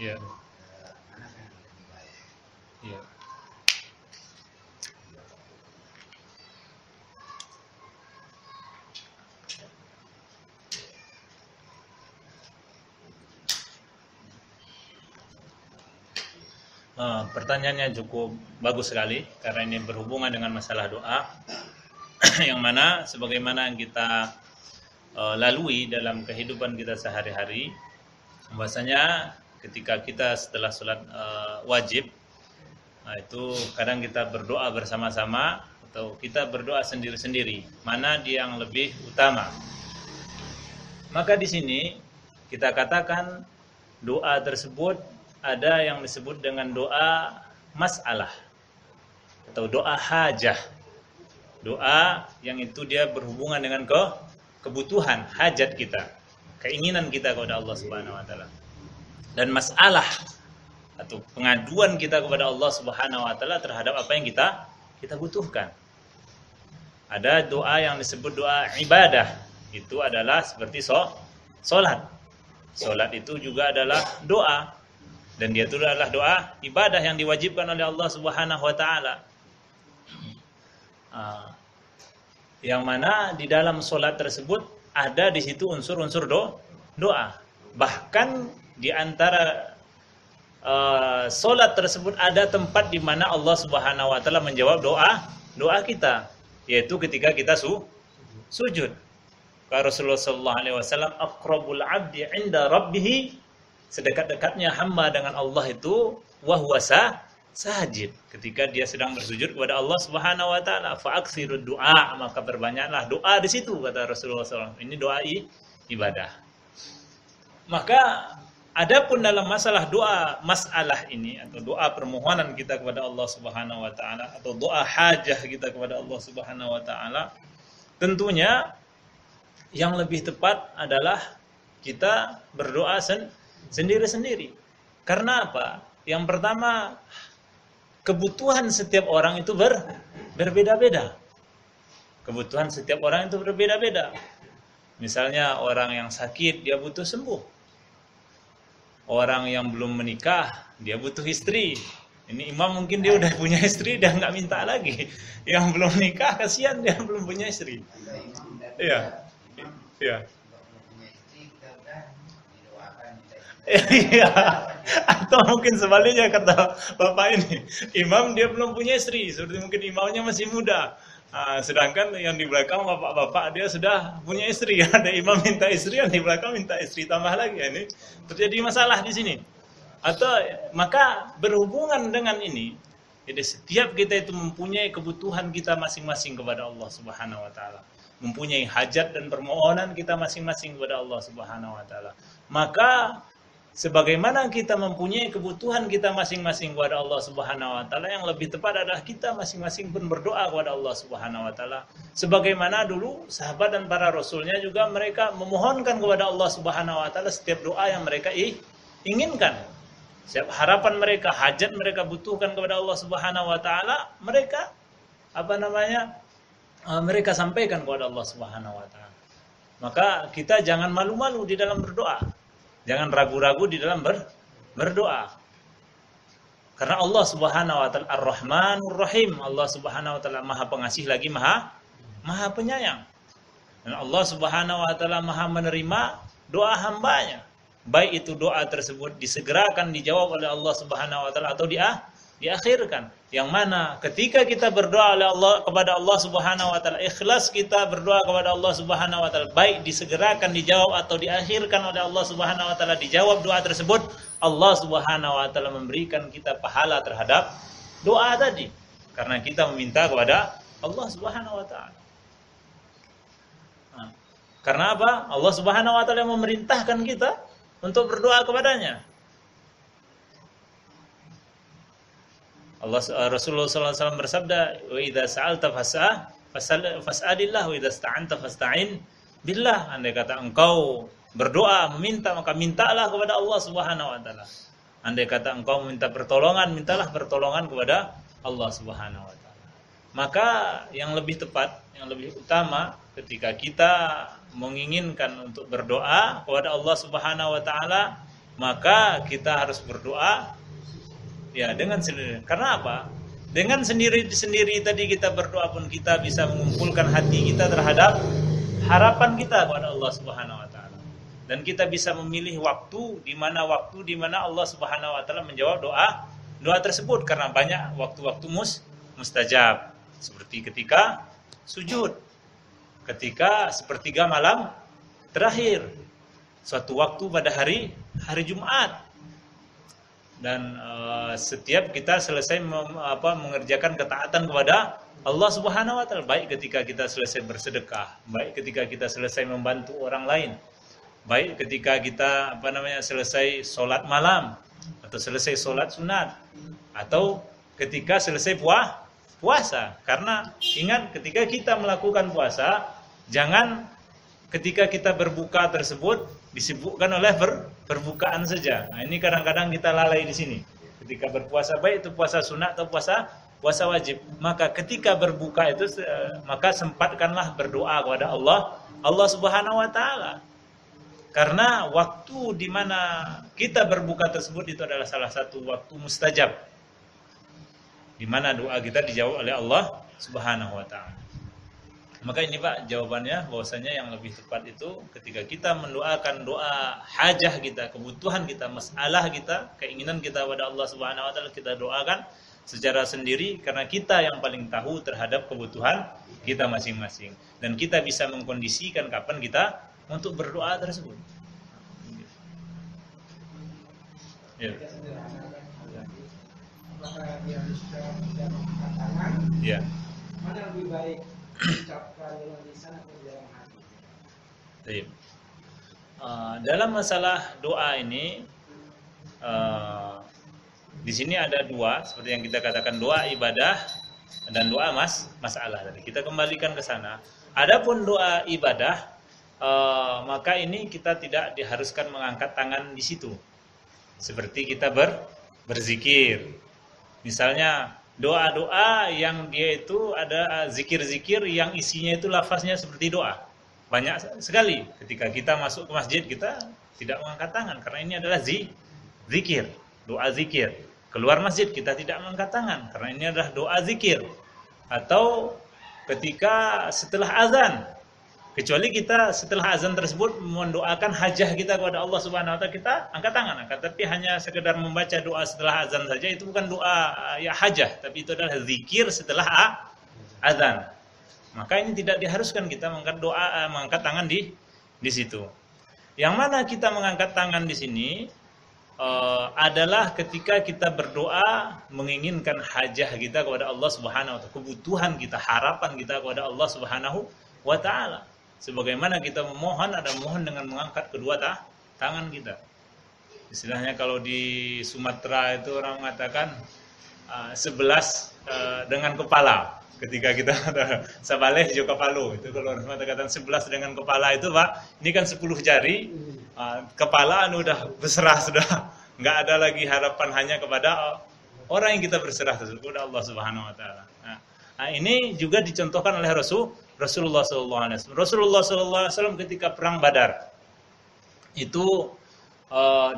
Iya. Iya. Pertanyaannya cukup bagus sekali karena ini berhubungan dengan masalah doa yang mana sebagaimana yang kita lalui dalam kehidupan kita sehari-hari, bahwasanya ketika kita setelah sholat wajib, itu kadang kita berdoa bersama-sama atau kita berdoa sendiri-sendiri, mana dia yang lebih utama. Maka di sini kita katakan doa tersebut ada yang disebut dengan doa masalah atau doa hajah. Doa yang itu dia berhubungan dengan kebutuhan, hajat kita, keinginan kita kepada Allah Subhanahu wa taala. Dan masalah atau pengaduan kita kepada Allah Subhanahu wa taala terhadap apa yang kita butuhkan. Ada doa yang disebut doa ibadah. Itu adalah seperti solat. Solat itu juga adalah doa. Dan dia itu adalah doa ibadah yang diwajibkan oleh Allah Subhanahu wa taala. Yang mana di dalam solat tersebut ada di situ unsur-unsur doa. Bahkan di antara solat tersebut ada tempat di mana Allah Subhanahu wa taala menjawab doa kita, yaitu ketika kita sujud. Kata Rasulullah sallallahu alaihi wasallam, aqrabul 'abdi 'inda rabbih, sedekat-dekatnya hamba dengan Allah itu wa huwa sajid, ketika dia sedang bersujud kepada Allah Subhanahu wa taala. Fa aktsirud du'a, maka perbanyaklah doa di situ, kata Rasulullah SAW. Ini doa ibadah. Maka adapun dalam masalah masalah ini atau doa permohonan kita kepada Allah Subhanahu wa taala atau doa hajah kita kepada Allah Subhanahu wa taala, tentunya yang lebih tepat adalah kita berdoa sendiri-sendiri. Karena apa? Yang pertama, kebutuhan setiap orang itu berbeda-beda. Kebutuhan setiap orang itu berbeda-beda. Misalnya orang yang sakit, dia butuh sembuh. Orang yang belum menikah, dia butuh istri. Ini imam mungkin dia udah punya istri, dia nggak minta lagi. Yang belum nikah, kasihan dia belum punya istri. Iya, iya. Iya. Atau mungkin sebaliknya kata bapak ini, imam dia belum punya istri, seperti mungkin imamnya masih muda. Sedangkan yang di belakang bapak-bapak dia sudah punya istri. Ada imam minta istri, yang di belakang minta istri tambah lagi. Ini terjadi masalah di sini. Atau maka berhubungan dengan ini, jadi setiap kita itu mempunyai kebutuhan kita masing-masing kepada Allah Subhanahu wa taala, mempunyai hajat dan permohonan kita masing-masing kepada Allah Subhanahu wa taala. Maka sebagaimana kita mempunyai kebutuhan kita masing-masing kepada Allah Subhanahu wa taala, yang lebih tepat adalah kita masing-masing pun berdoa kepada Allah Subhanahu wa taala. Sebagaimana dulu sahabat dan para rasulnya juga mereka memohonkan kepada Allah Subhanahu wa taala setiap doa yang mereka inginkan. Setiap harapan mereka, hajat mereka butuhkan kepada Allah Subhanahu wa taala, mereka mereka sampaikan kepada Allah Subhanahu wa taala. Maka kita jangan malu-malu di dalam berdoa. Jangan ragu-ragu di dalam berdoa. Karena Allah Subhanahu wa taala Ar-Rahmanur Rahim. Allah Subhanahu wa taala Maha Pengasih lagi Maha Penyayang. Dan Allah Subhanahu wa taala Maha menerima doa hambanya. Baik itu doa tersebut disegerakan dijawab oleh Allah Subhanahu wa taala atau diakhirkan. Yang mana ketika kita berdoa kepada Allah Subhanahu wa taala, ikhlas kita berdoa kepada Allah Subhanahu wa taala, baik disegerakan dijawab atau diakhirkan oleh Allah Subhanahu wa taala, dijawab doa tersebut, Allah Subhanahu wa taala memberikan kita pahala terhadap doa tadi karena kita meminta kepada Allah Subhanahu wa taala. Karena apa? Allah Subhanahu wa taala memerintahkan kita untuk berdoa kepadanya. Rasulullah SAW bersabda, wa idza sa'alta fas'alillah wa idza ista'anta fasta'in billah. Andai kata engkau berdoa, meminta, maka mintalah kepada Allah Subhanahu wa taala. Andai kata engkau meminta pertolongan, mintalah pertolongan kepada Allah Subhanahu wa taala. Maka yang lebih tepat, yang lebih utama ketika kita menginginkan untuk berdoa kepada Allah Subhanahu wa taala, maka kita harus berdoa ya dengan sendiri. Karena apa? Dengan sendiri-sendiri tadi kita berdoa pun kita bisa mengumpulkan hati kita terhadap harapan kita kepada Allah Subhanahu wa taala. Dan kita bisa memilih waktu di mana Allah Subhanahu wa taala menjawab doa tersebut, karena banyak waktu-waktu mustajab. Seperti ketika sujud, ketika sepertiga malam terakhir, suatu waktu pada hari Jumat. Dan setiap kita selesai mengerjakan ketaatan kepada Allah Subhanahu wa taala, baik ketika kita selesai bersedekah, baik ketika kita selesai membantu orang lain, baik ketika kita selesai sholat malam atau selesai sholat sunat, atau ketika selesai puasa. Karena ingat, ketika kita melakukan puasa, jangan ketika kita berbuka tersebut disibukkan oleh perbukaan saja. Nah, ini kadang-kadang kita lalai di sini. Ketika berpuasa, baik itu puasa sunat atau puasa puasa wajib. Maka ketika berbuka itu maka sempatkanlah berdoa kepada Allah Subhanahu wa taala. Karena waktu di mana kita berbuka tersebut itu adalah salah satu waktu mustajab, di mana doa kita dijawab oleh Allah Subhanahu wa taala. Maka ini Pak jawabannya, bahwasanya yang lebih tepat itu ketika kita mendoakan doa hajah kita, kebutuhan kita, masalah kita, keinginan kita kepada Allah Subhanahu wa taala, kita doakan secara sendiri karena kita yang paling tahu terhadap kebutuhan kita masing-masing, dan kita bisa mengkondisikan kapan kita untuk berdoa tersebut. Ya. Apakah dia bisa mengangkat tangan? Ya. Mana lebih baik ucapkan dengan lisan atau dalam hati? Baik. Dalam masalah doa ini, di sini ada dua, seperti yang kita katakan, doa ibadah dan doa masalah. Tadi kita kembalikan ke sana. Adapun doa ibadah, maka ini kita tidak diharuskan mengangkat tangan di situ. Seperti kita berzikir. Misalnya doa-doa yang dia itu ada zikir-zikir yang isinya itu lafaznya seperti doa. Banyak sekali. Ketika kita masuk ke masjid, kita tidak mengangkat tangan karena ini adalah zikir, doa zikir. Keluar masjid kita tidak mengangkat tangan karena ini adalah doa zikir. Atau ketika setelah azan, kecuali kita setelah azan tersebut mendoakan hajah kita kepada Allah Subhanahu wa taala, kita angkat tangan. Tapi hanya sekedar membaca doa setelah azan saja itu bukan doa ya hajah, tapi itu adalah zikir setelah azan. Maka ini tidak diharuskan kita mengangkat tangan di situ. Yang mana kita mengangkat tangan di sini adalah ketika kita berdoa menginginkan hajah kita kepada Allah Subhanahu wa taala, kebutuhan kita, harapan kita kepada Allah Subhanahu wa taala. Sebagaimana kita memohon, ada mohon dengan mengangkat kedua tangan kita. Istilahnya kalau di Sumatera itu orang mengatakan 11 dengan kepala. Ketika kita sabaleh jo kepala, itu kalau orang mengatakan 11 dengan kepala itu Pak, ini kan 10 jari, kepala udah berserah sudah. Nggak ada lagi harapan, hanya kepada orang yang kita berserah tersebut, kepada Allah Subhanahu wa taala. Nah, ini juga dicontohkan oleh Rasulullah SAW. Rasulullah SAW ketika perang Badar itu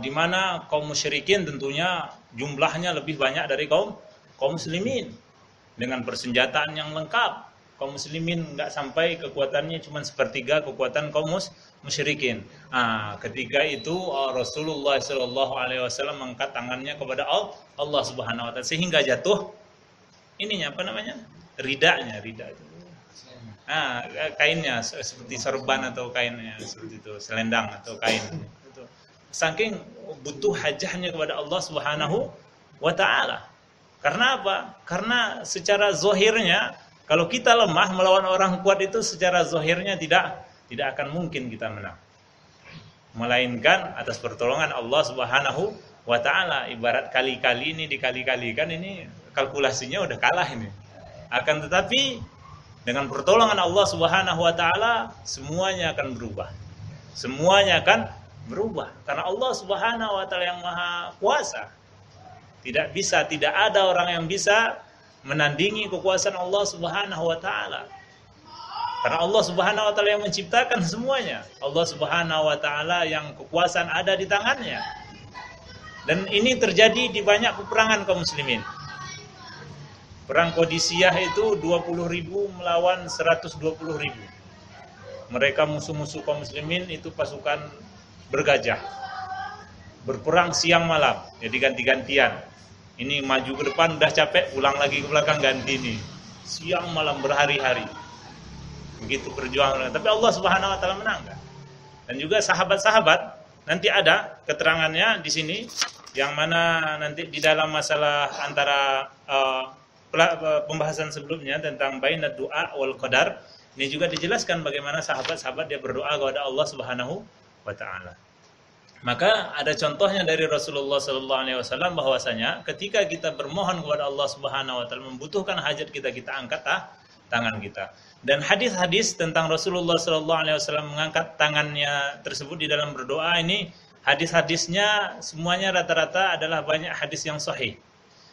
di mana kaum musyrikin tentunya jumlahnya lebih banyak dari kaum muslimin dengan persenjataan yang lengkap. Kaum muslimin nggak sampai kekuatannya cuma sepertiga kekuatan kaum musyrikin. Nah, ketika itu Rasulullah SAW mengangkat tangannya kepada Allah Subhanahu wa taala sehingga jatuh ininya apa namanya? Rida itu. Kainnya seperti sorban atau kainnya seperti itu, selendang atau kain itu. Saking butuh hajahnya kepada Allah Subhanahu wa taala. Karena apa? Karena secara zahirnya kalau kita lemah melawan orang kuat itu secara zahirnya tidak akan mungkin kita menang. Melainkan atas pertolongan Allah Subhanahu wa taala. Ibarat kali-kali ini dikali-kalikan, ini kalkulasinya udah kalah ini. Akan tetapi dengan pertolongan Allah Subhanahu wa taala semuanya akan berubah. Semuanya akan berubah karena Allah Subhanahu wa taala yang Maha Kuasa. Tidak ada orang yang bisa menandingi kekuasaan Allah Subhanahu wa taala. Karena Allah Subhanahu wa taala yang menciptakan semuanya. Allah Subhanahu wa taala yang kekuasaan ada di tangannya. Dan ini terjadi di banyak peperangan kaum muslimin. Perang Qadisiyah itu 20.000 melawan 120.000. Mereka musuh-musuh kaum muslimin itu pasukan bergajah. Berperang siang malam, jadi ganti-gantian. Ini maju ke depan udah capek, pulang lagi ke belakang ganti nih. Siang malam berhari-hari. Begitu perjuangan. Tapi Allah Subhanahu wa taala menang. Dan juga sahabat-sahabat nanti ada keterangannya di sini yang mana nanti di dalam masalah antara pembahasan sebelumnya tentang bainad du'a wal qadar, ini juga dijelaskan bagaimana sahabat-sahabat dia berdoa kepada Allah Subhanahu wa taala. Maka ada contohnya dari Rasulullah SAW bahwasanya ketika kita bermohon kepada Allah Subhanahu wa taala membutuhkan hajat kita angkat tangan kita. Dan hadis-hadis tentang Rasulullah SAW mengangkat tangannya tersebut di dalam berdoa ini, hadis-hadisnya semuanya rata-rata adalah banyak hadis yang sahih.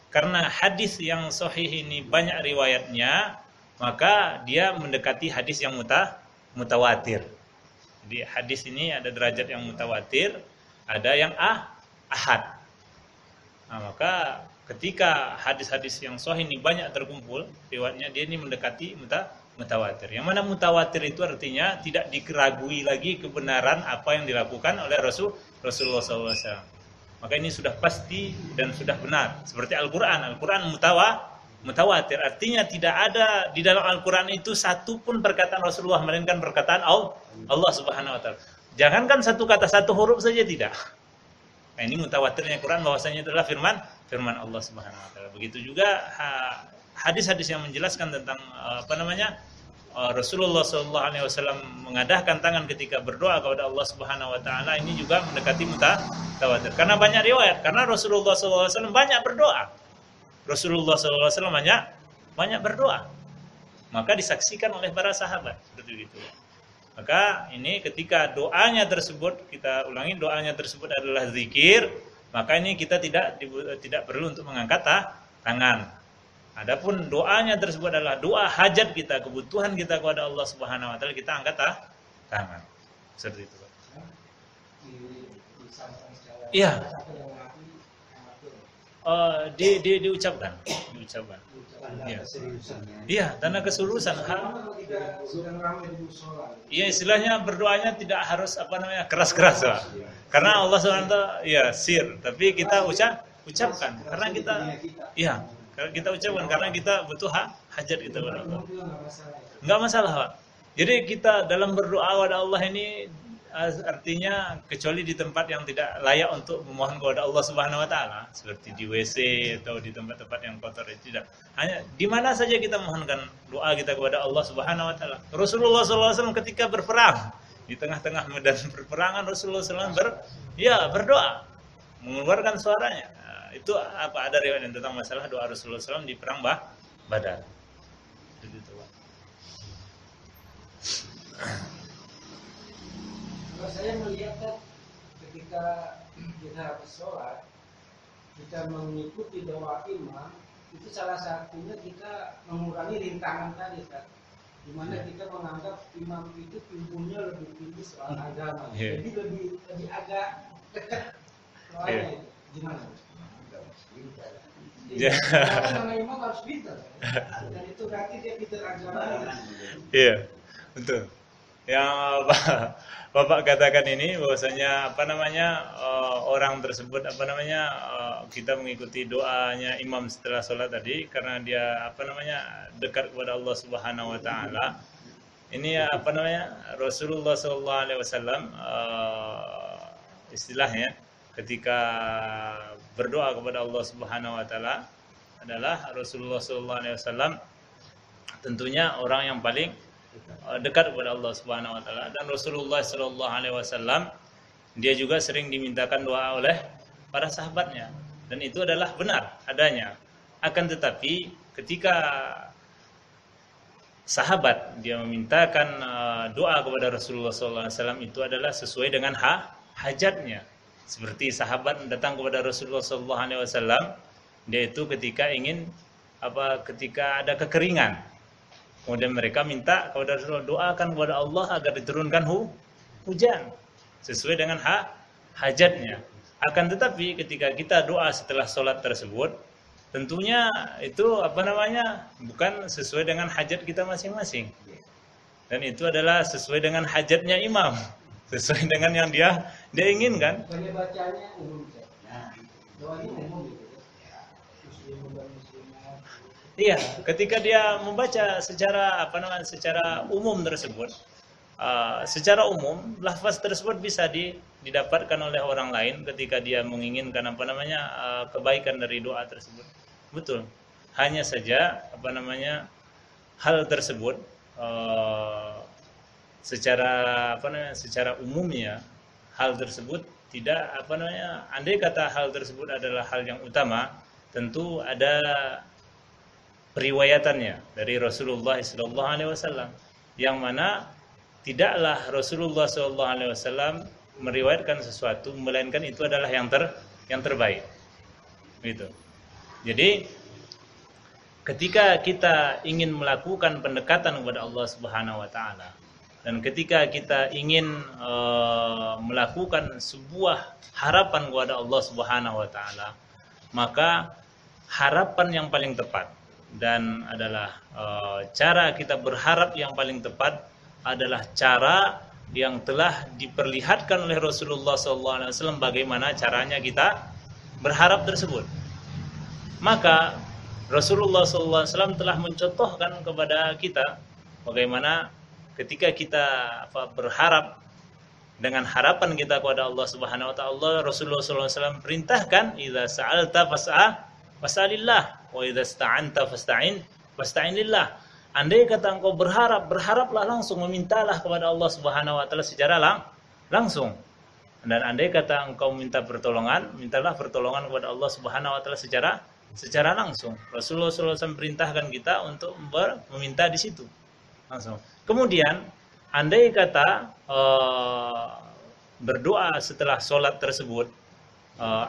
karena hadis yang sahih ini banyak riwayatnya, maka dia mendekati hadis yang mutawatir. Jadi hadis ini ada derajat yang mutawatir, ada yang ahad. Nah, maka ketika hadis-hadis yang sahih ini banyak terkumpul riwayatnya, dia ini mendekati mutawatir. Yang mana mutawatir itu artinya tidak dikeragui lagi kebenaran apa yang dilakukan oleh Rasulullah SAW. Maka ini sudah pasti dan sudah benar. Seperti Al-Quran. Al-Quran mutawatir. Artinya tidak ada di dalam Al-Quran itu satu pun perkataan Rasulullah, melainkan perkataan Allah Subhanahu Wa Taala. Jangankan satu kata, satu huruf saja tidak. Nah, ini mutawatirnya Quran, bahwasanya itu adalah firman Allah Subhanahu Wa Taala. Begitu juga hadis-hadis yang menjelaskan tentang Rasulullah SAW mengadahkan tangan ketika berdoa kepada Allah Subhanahu Wa Taala, ini juga mendekati mutawatir. Karena banyak riwayat, karena Rasulullah SAW banyak berdoa. Rasulullah SAW banyak berdoa, maka disaksikan oleh para sahabat seperti itu. Maka ini ketika doanya tersebut, kita ulangi, doanya tersebut adalah zikir, maka ini kita tidak perlu untuk mengangkat tangan. Adapun doanya tersebut adalah doa hajat kita, kebutuhan kita kepada Allah Subhanahu Wa Taala, kita angkat tangan. Seperti itu. Iya. Diucapkan. Iya. Iya, tanda keseriusan. Iya, istilahnya berdoanya tidak harus keras-keras, Pak. Karena Allah SWT ya sir, tapi kita ucapkan karena kita kita ucapkan karena kita butuh hajat kita kepada Allah. Enggak masalah, Pak. Jadi kita dalam berdoa kepada Allah ini artinya kecuali di tempat yang tidak layak untuk memohon kepada Allah Subhanahu Wa Taala, seperti di WC atau di tempat-tempat yang kotor, tidak. Hanya di mana saja kita mohonkan doa kita kepada Allah Subhanahu Wa Taala. Rasulullah SAW ketika berperang di tengah-tengah medan perperangan, Rasulullah SAW berdoa, mengeluarkan suaranya. Itu ada riwayat tentang masalah doa Rasulullah SAW di perang Badar. Begitu, Pak. Kalau saya melihat ketika kita bersolat, kita mengikuti doa imam, itu salah satunya kita mengurangi rintangan tadi, kan? Di mana kita menganggap imam itu ilmunya lebih tinggi soal agama, jadi lebih agak dekat soalnya. Gimana? Karena imam harus pintar, dan itu berarti dia pintar agama. Iya, betul. Yang Bapak katakan ini bahwasanya orang tersebut kita mengikuti doanya imam setelah sholat tadi karena dia dekat kepada Allah Subhanahu Wa Taala. Ini Rasulullah SAW istilahnya ketika berdoa kepada Allah Subhanahu Wa Taala adalah Rasulullah SAW tentunya orang yang paling dekat kepada Allah Subhanahu Wa Taala, dan Rasulullah SAW dia juga sering dimintakan doa oleh para sahabatnya, dan itu adalah benar adanya. Akan tetapi ketika sahabat dia memintakan doa kepada Rasulullah SAW itu adalah sesuai dengan hajatnya. Seperti sahabat datang kepada Rasulullah SAW, dia itu ketika ketika ada kekeringan, kemudian mereka minta kepada Rasulullah, doakan kepada Allah agar diturunkan hujan sesuai dengan hajatnya. Akan tetapi ketika kita doa setelah sholat tersebut, tentunya itu bukan sesuai dengan hajat kita masing-masing, dan itu adalah sesuai dengan hajatnya imam, sesuai dengan yang dia inginkan. Banyak bacanya umum, doanya umum gitu. Iya, ketika dia membaca secara umum tersebut, secara umum lafaz tersebut bisa didapatkan oleh orang lain ketika dia menginginkan kebaikan dari doa tersebut. Betul. Hanya saja hal tersebut secara umumnya hal tersebut tidak andai kata hal tersebut adalah hal yang utama, tentu ada periwayatannya dari Rasulullah SAW, yang mana tidaklah Rasulullah SAW meriwayatkan sesuatu melainkan itu adalah yang terbaik. Gitu. Jadi ketika kita ingin melakukan pendekatan kepada Allah Subhanahu wa taala dan ketika kita ingin melakukan sebuah harapan kepada Allah Subhanahu wa taala, maka harapan yang paling tepat dan adalah cara kita berharap yang paling tepat adalah cara yang telah diperlihatkan oleh Rasulullah SAW bagaimana caranya kita berharap tersebut. Maka Rasulullah SAW telah mencontohkan kepada kita bagaimana ketika kita berharap dengan harapan kita kepada Allah Subhanahu wa taala, Rasulullah SAW perintahkan, "Idza sa'alta fas'alillah wa idza ista'anta fasta'in lillah." Andai kata engkau berharap, berharaplah langsung, memintalah kepada Allah Subhanahu wa taala secara langsung. Dan andai kata engkau minta pertolongan, mintalah pertolongan kepada Allah Subhanahu wa taala secara langsung. Rasulullah SAW perintahkan kita untuk meminta di situ langsung. Kemudian andai kata berdoa setelah sholat tersebut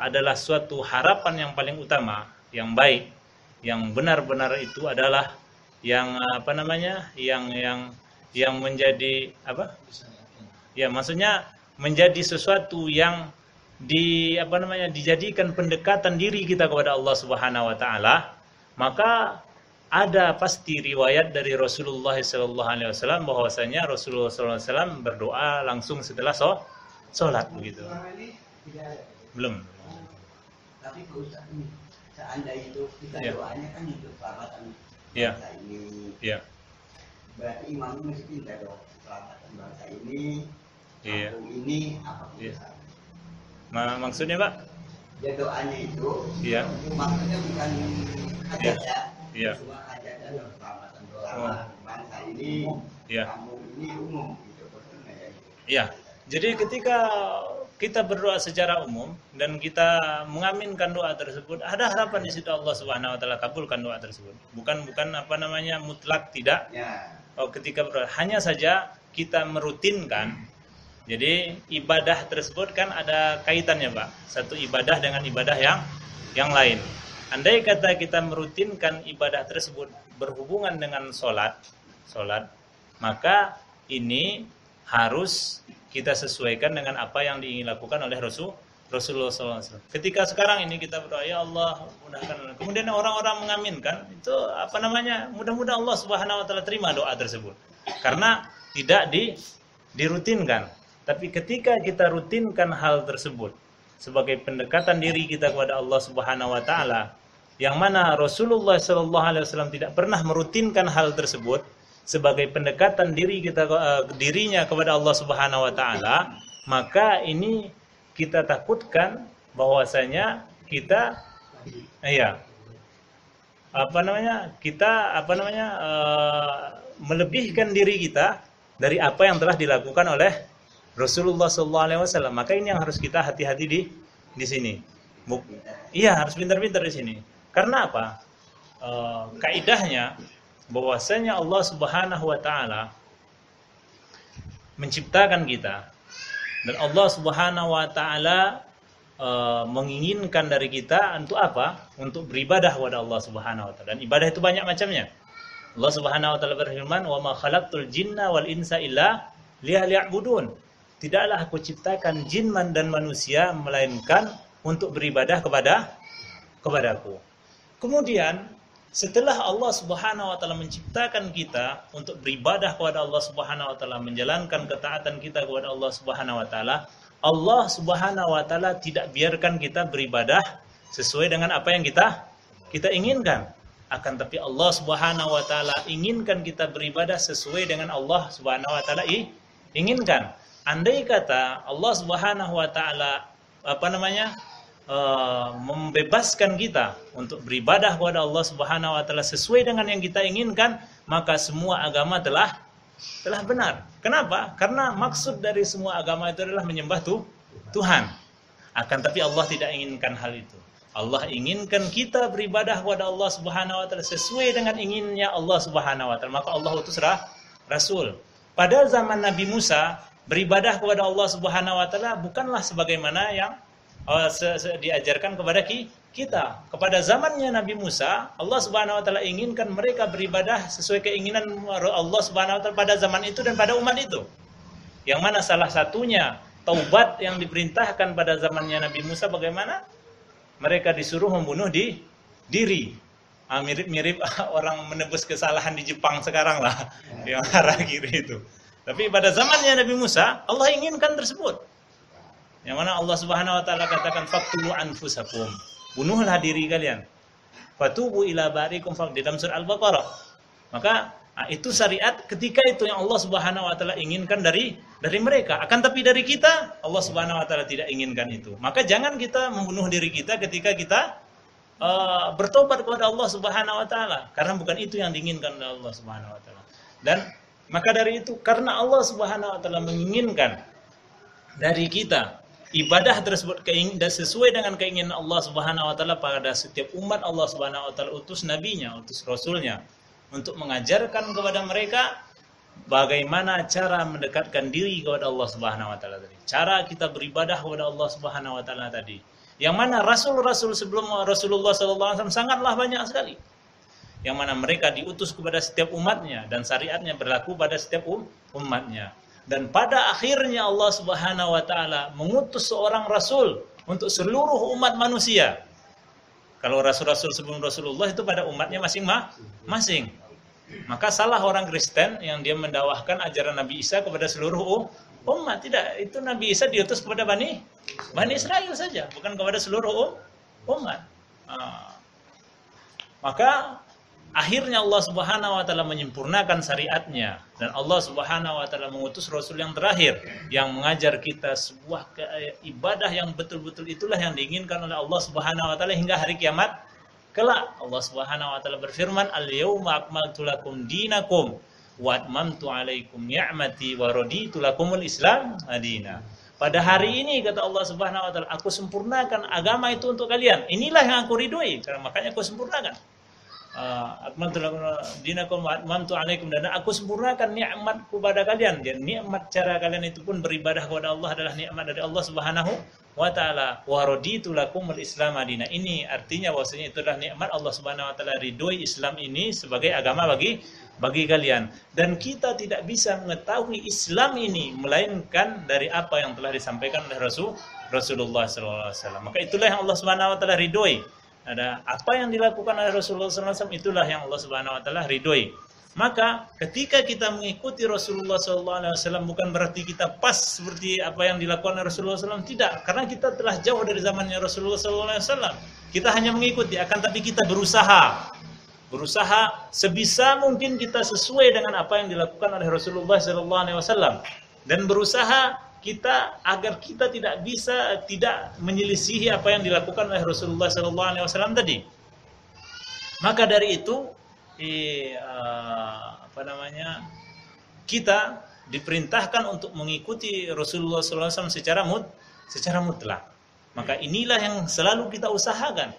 adalah suatu harapan yang paling utama, yang baik, yang benar-benar itu adalah yang yang menjadi apa? Ya, maksudnya menjadi sesuatu yang dijadikan pendekatan diri kita kepada Allah Subhanahu wa taala, maka ada pasti riwayat dari Rasulullah SAW bahwasanya Rasulullah SAW berdoa langsung setelah sholat begitu. Belum. Tapi Pak Ustaz ini, seandainya itu kita doanya kan untuk selamatan bangsa ini. Iya. Berarti imamnya mesti minta doa selamatan bangsa ini, kampung ini, apa pun. Maksudnya Pak? Ya doanya itu, maksudnya bukan hajat ya, cuma hajat dan selamatan doa bangsa ini, kampung ini umum gitu. Iya. Jadi ketika kita berdoa secara umum dan kita mengaminkan doa tersebut, ada harapan di situ Allah Subhanahu wa taala kabulkan doa tersebut. Bukan mutlak tidak. Ketika berdoa, hanya saja kita merutinkan. Jadi ibadah tersebut kan ada kaitannya, Pak. Satu ibadah dengan ibadah yang lain. Andai kata kita merutinkan ibadah tersebut berhubungan dengan sholat, maka ini harus kita sesuaikan dengan apa yang diingin lakukan oleh Rasulullah SAW. Ketika sekarang ini kita berdoa, ya Allah mudahkan, kemudian orang-orang mengaminkan, itu mudah-mudahan Allah Subhanahu wa taala terima doa tersebut. Karena tidak dirutinkan. Tapi ketika kita rutinkan hal tersebut sebagai pendekatan diri kita kepada Allah Subhanahu wa taala, yang mana Rasulullah SAW tidak pernah merutinkan hal tersebut sebagai pendekatan dirinya kepada Allah Subhanahu wa taala, maka ini kita takutkan bahwasanya kita melebihkan diri kita dari apa yang telah dilakukan oleh Rasulullah SAW. Maka ini yang harus kita hati-hati di sini. Iya, harus pintar-pintar di sini. Karena apa? Kaidahnya bahwasanya Allah Subhanahu wa taala menciptakan kita dan Allah Subhanahu wa taala menginginkan dari kita untuk apa? Untuk beribadah kepada Allah Subhanahu wa taala. Dan ibadah itu banyak macamnya. Allah Subhanahu wa taala berfirman, "Wa ma khalaqtul jinna wal insa illa liya'budun." Tidaklah aku ciptakan jin dan manusia melainkan untuk beribadah kepadaku. Kemudian setelah Allah Subhanahu wa taala menciptakan kita untuk beribadah kepada Allah Subhanahu wa taala, menjalankan ketaatan kita kepada Allah Subhanahu wa taala, Allah Subhanahu wa taala tidak biarkan kita beribadah sesuai dengan apa yang kita inginkan. Akan tapi Allah Subhanahu wa taala inginkan kita beribadah sesuai dengan Allah Subhanahu wa taala inginkan. Andai kata Allah Subhanahu wa taala membebaskan kita untuk beribadah kepada Allah Subhanahu wa taala sesuai dengan yang kita inginkan, maka semua agama telah benar. Kenapa? Karena maksud dari semua agama itu adalah menyembah Tuhan. Akan tapi Allah tidak inginkan hal itu. Allah inginkan kita beribadah kepada Allah Subhanahu wa taala sesuai dengan inginnya Allah Subhanahu wa taala. Maka Allah utus Rasul. Pada zaman Nabi Musa, beribadah kepada Allah Subhanahu wa taala bukanlah sebagaimana yang diajarkan kepada kita. Kepada zamannya Nabi Musa, Allah Subhanahu wa taala inginkan mereka beribadah sesuai keinginan Allah Subhanahu wa taala pada zaman itu dan pada umat itu. Yang mana salah satunya taubat yang diperintahkan pada zamannya Nabi Musa bagaimana? Mereka disuruh membunuh diri. Mirip-mirip orang menebus kesalahan di Jepang sekarang lah, yang arah kiri itu. Tapi pada zamannya Nabi Musa, Allah inginkan tersebut. Yang mana Allah Subhanahu wa taala katakan faqtulu anfusakum. Bunuhlah diri kalian. Fatubu ila barikum di dalam surah Al-Baqarah. Maka itu syariat ketika itu yang Allah Subhanahu wa taala inginkan dari mereka. Akan tapi dari kita, Allah Subhanahu wa taala tidak inginkan itu. Maka jangan kita membunuh diri kita ketika kita bertobat kepada Allah Subhanahu wa taala, karena bukan itu yang diinginkan oleh Allah Subhanahu wa taala. Dan maka dari itu, karena Allah Subhanahu wa taala menginginkan dari kita ibadah tersebut sesuai dengan keinginan Allah Subhanahu wa taala pada setiap umat Allah Subhanahu wa taala utus nabinya, utus rasulnya untuk mengajarkan kepada mereka bagaimana cara mendekatkan diri kepada Allah Subhanahu wa taala tadi. Cara kita beribadah kepada Allah Subhanahu wa taala tadi. Yang mana rasul-rasul sebelum Rasulullah SAW sangatlah banyak sekali. Yang mana mereka diutus kepada setiap umatnya dan syariatnya berlaku pada setiap umatnya. Dan pada akhirnya Allah Subhanahu wa taala mengutus seorang rasul untuk seluruh umat manusia. Kalau rasul-rasul sebelum Rasulullah itu pada umatnya masing-masing. Maka salah orang Kristen yang dia mendakwahkan ajaran Nabi Isa kepada seluruh umat. Tidak, itu Nabi Isa diutus kepada Bani Israel saja, bukan kepada seluruh umat. Maka akhirnya Allah Subhanahu wa taala menyempurnakan syariatnya, dan Allah Subhanahu wa taala mengutus rasul yang terakhir yang mengajar kita sebuah ibadah yang betul-betul itulah yang diinginkan oleh Allah Subhanahu wa taala hingga hari kiamat kelak. Allah Subhanahu wa taala berfirman, "Al-yauma akmaltu lakum dinakum wa atmamtu 'alaikum ni'mati wa raditu lakumul Islam madina." Pada hari ini kata Allah Subhanahu wa taala, aku sempurnakan agama itu untuk kalian. Inilah yang aku ridhoi, karena makanya aku sempurnakan. Akmaltu lakum dinakum wa atmamtu 'alaikum, dan aku sempurnakan nikmatku pada kalian. Dan nikmat cara kalian itu pun beribadah kepada Allah adalah nikmat dari Allah Subhanahu wa taala. Wa raditu lakumul Islam madina. Ini artinya bahwasanya itu adalah nikmat Allah Subhanahu wa taala ridhoi Islam ini sebagai agama bagi kalian. Dan kita tidak bisa mengetahui Islam ini melainkan dari apa yang telah disampaikan oleh Rasulullah SAW. Maka itulah yang Allah Subhanahu wa taala ridhoi. Ada apa yang dilakukan oleh Rasulullah SAW, itulah yang Allah Subhanahu wa taala ridhoi. Maka ketika kita mengikuti Rasulullah SAW bukan berarti kita pas seperti apa yang dilakukan oleh Rasulullah SAW, tidak, karena kita telah jauh dari zamannya Rasulullah SAW. Kita hanya mengikuti, akan tapi kita berusaha sebisa mungkin kita sesuai dengan apa yang dilakukan oleh Rasulullah SAW, dan berusaha kita agar kita tidak menyelisihi apa yang dilakukan oleh Rasulullah SAW tadi. Maka dari itu kita diperintahkan untuk mengikuti Rasulullah SAW secara mutlak. Maka inilah yang selalu kita usahakan.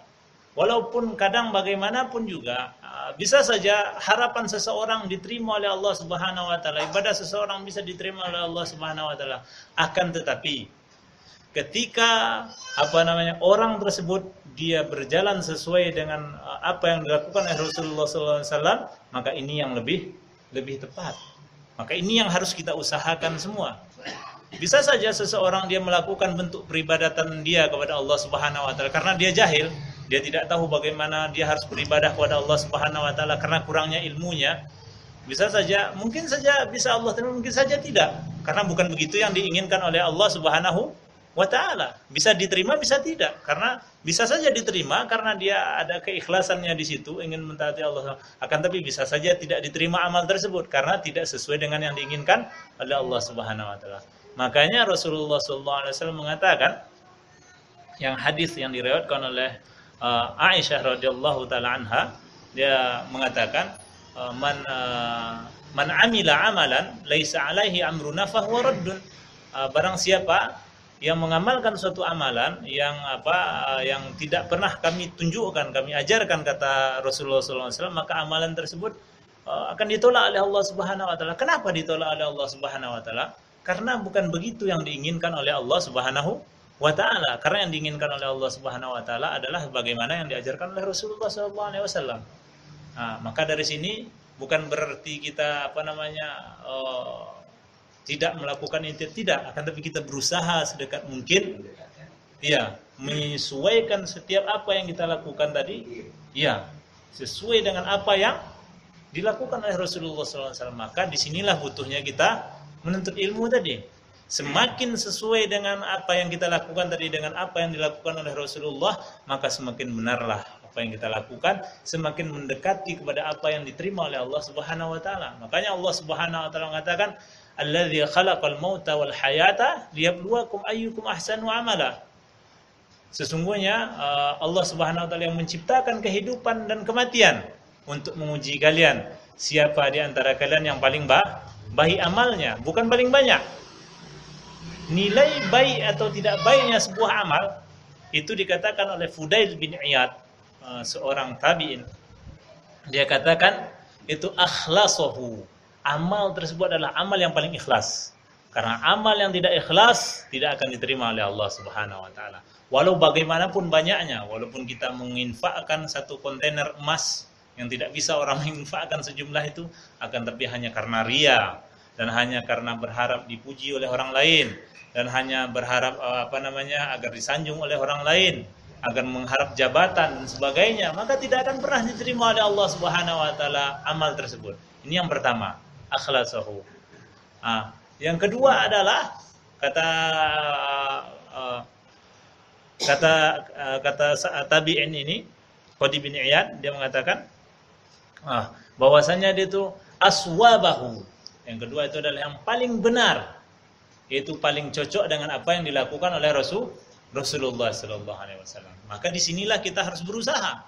Walaupun kadang bagaimanapun juga bisa saja harapan seseorang diterima oleh Allah Subhanahu wa taala, ibadah seseorang bisa diterima oleh Allah Subhanahu wa taala. Akan tetapi ketika orang tersebut dia berjalan sesuai dengan apa yang dilakukan oleh Rasulullah SAW, maka ini yang lebih tepat. Maka ini yang harus kita usahakan semua. Bisa saja seseorang dia melakukan bentuk peribadatan dia kepada Allah Subhanahu wa taala karena dia jahil, dia tidak tahu bagaimana dia harus beribadah kepada Allah Subhanahu wa taala karena kurangnya ilmunya. Bisa saja, mungkin saja bisa Allah terima, mungkin saja tidak, karena bukan begitu yang diinginkan oleh Allah Subhanahu wa taala. Bisa diterima, bisa tidak, karena bisa saja diterima karena dia ada keikhlasannya di situ, ingin mentaati Allah. Akan tapi bisa saja tidak diterima amal tersebut karena tidak sesuai dengan yang diinginkan oleh Allah Subhanahu wa taala. Makanya Rasulullah SAW mengatakan, yang hadis yang diriwayatkan oleh Aisyah radhiyallahu taala anha, dia mengatakan, man amila amalan laisa alaihi amruna fahuwa raddun. Barang siapa yang mengamalkan suatu amalan yang tidak pernah kami tunjukkan, kami ajarkan, kata Rasulullah SAW, maka amalan tersebut akan ditolak oleh Allah Subhanahu wa taala. Kenapa ditolak oleh Allah Subhanahu wa taala? Karena bukan begitu yang diinginkan oleh Allah Subhanahu wa taala. Karena yang diinginkan oleh Allah Subhanahu wa taala adalah bagaimana yang diajarkan oleh Rasulullah sallallahu alaihi wasallam. Nah, maka dari sini bukan berarti kita tidak melakukan itu, tidak, akan tapi kita berusaha sedekat mungkin ya menyesuaikan setiap apa yang kita lakukan tadi ya sesuai dengan apa yang dilakukan oleh Rasulullah SAW. Maka disinilah butuhnya kita menuntut ilmu tadi. Semakin sesuai dengan apa yang kita lakukan tadi dengan apa yang dilakukan oleh Rasulullah, maka semakin benarlah apa yang kita lakukan, semakin mendekati kepada apa yang diterima oleh Allah Subhanahu wa taala. Makanya Allah Subhanahu wa taala mengatakan, "Alladzi khalaqal mauta wal hayata liyabluwakum ayyukum ahsanu amala." Sesungguhnya Allah Subhanahu wa taala yang menciptakan kehidupan dan kematian untuk menguji kalian, siapa di antara kalian yang paling baik amalnya, bukan paling banyak. Nilai baik atau tidak baiknya sebuah amal itu dikatakan oleh Fudail bin Iyad, seorang tabi'in. Dia katakan itu akhlasahu. Amal tersebut adalah amal yang paling ikhlas. Karena amal yang tidak ikhlas tidak akan diterima oleh Allah Subhanahu wa taala. Walau bagaimanapun banyaknya, walaupun kita menginfakkan satu kontainer emas yang tidak bisa orang menginfakkan sejumlah itu, akan tapi hanya karena ria dan hanya karena berharap dipuji oleh orang lain dan hanya berharap agar disanjung oleh orang lain, agar mengharap jabatan dan sebagainya, maka tidak akan pernah diterima oleh Allah Subhanahu wa taala amal tersebut. Ini yang pertama, akhlasahu. Yang kedua adalah kata tabi'in ini, Qadi bin Iyad, dia mengatakan bahwasanya dia itu aswabahu. Yang kedua itu adalah yang paling benar, yaitu paling cocok dengan apa yang dilakukan oleh Rasulullah sallallahu alaihi wasallam. Maka disinilah kita harus berusaha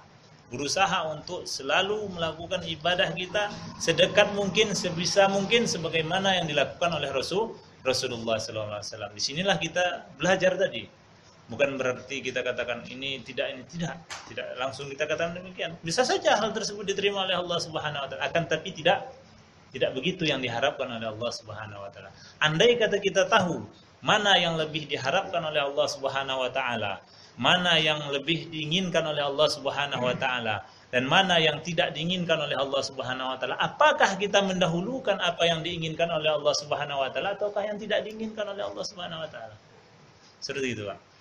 untuk selalu melakukan ibadah kita sedekat mungkin, sebisa mungkin sebagaimana yang dilakukan oleh Rasulullah sallallahu alaihi wasallam. Disinilah kita belajar tadi. Bukan berarti kita katakan ini tidak langsung kita katakan demikian. Bisa saja hal tersebut diterima oleh Allah Subhanahu wa taala, akan tapi tidak begitu yang diharapkan oleh Allah Subhanahu wa taala. Andai kata kita tahu mana yang lebih diharapkan oleh Allah Subhanahu wa taala, mana yang lebih diinginkan oleh Allah Subhanahu wa taala, dan mana yang tidak diinginkan oleh Allah Subhanahu wa taala, apakah kita mendahulukan apa yang diinginkan oleh Allah Subhanahu wa taala ataukah yang tidak diinginkan oleh Allah Subhanahu wa taala? Seperti itu, Pak.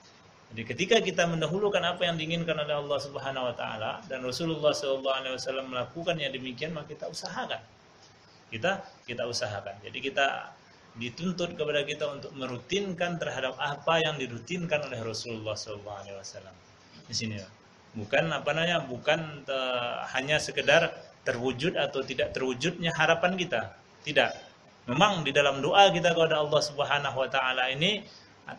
Jadi ketika kita mendahulukan apa yang diinginkan oleh Allah Subhanahu wa taala dan Rasulullah sallallahu alaihi wasallam melakukannya demikian, maka kita usahakan. Kita usahakan. Jadi kita dituntut kepada kita untuk merutinkan terhadap apa yang dirutinkan oleh Rasulullah sallallahu alaihi wasallam. Di sini, bukan hanya sekedar terwujud atau tidak terwujudnya harapan kita. Tidak. Memang di dalam doa kita kepada Allah Subhanahu wa taala ini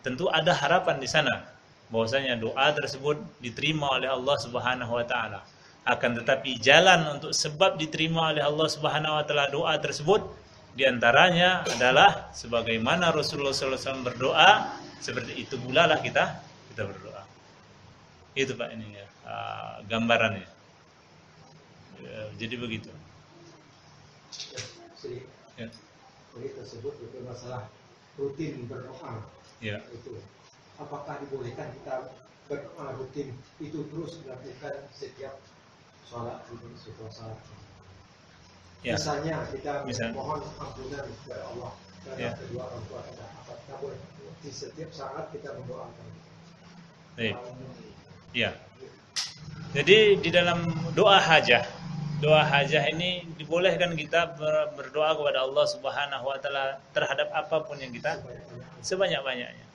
tentu ada harapan di sana, bahwasanya doa tersebut diterima oleh Allah Subhanahu wa taala. Akan tetapi jalan untuk sebab diterima oleh Allah Subhanahu wa taala doa tersebut diantaranya adalah sebagaimana Rasulullah SAW berdoa, seperti itu pula lah kita berdoa. Itu Pak ini ya, gambarannya. Jadi begitu. Ya. Jadi tersebut itu masalah rutin berdoa. Ya. Itu apakah dibolehkan kita berdoa rutin itu terus dilakukan setiap sholat setelah sholat? Ya. Misalnya kita mohon ampunan kepada Allah karena kedua orang tua kita, apakah boleh di setiap saat kita mendoakan? Iya. Jadi di dalam doa hajah ini dibolehkan kita berdoa kepada Allah Subhanahu wa taala terhadap apapun yang kita sebanyak-banyaknya.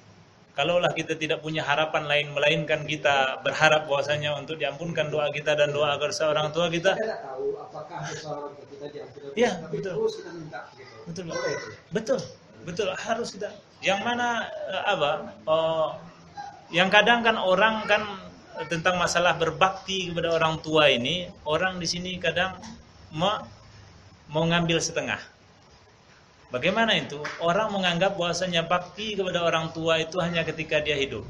Kalaulah kita tidak punya harapan lain melainkan kita berharap bahwasanya untuk diampunkan doa kita dan doa agar seorang tua kita. Kita tidak tahu apakah seorang tua kita diampunkan. Iya, betul. Terus kita minta gitu. Betul, harus kita. Yang mana yang kadang kan orang kan tentang masalah berbakti kepada orang tua ini, orang di sini kadang mau ngambil setengah. Bagaimana itu? Orang menganggap bahwasanya bakti kepada orang tua itu hanya ketika dia hidup.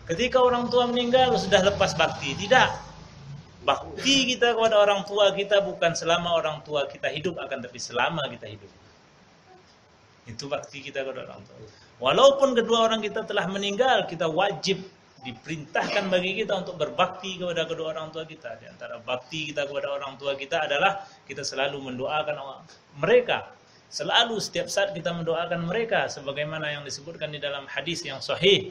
Ketika orang tua meninggal sudah lepas bakti. Tidak. Bakti kita kepada orang tua kita bukan selama orang tua kita hidup, akan tapi selama kita hidup. Itu bakti kita kepada orang tua. Walaupun kedua orang kita telah meninggal, kita wajib diperintahkan bagi kita untuk berbakti kepada kedua orang tua kita. Di antara bakti kita kepada orang tua kita adalah kita selalu mendoakan mereka. Selalu setiap saat kita mendoakan mereka, sebagaimana yang disebutkan di dalam hadis yang sahih.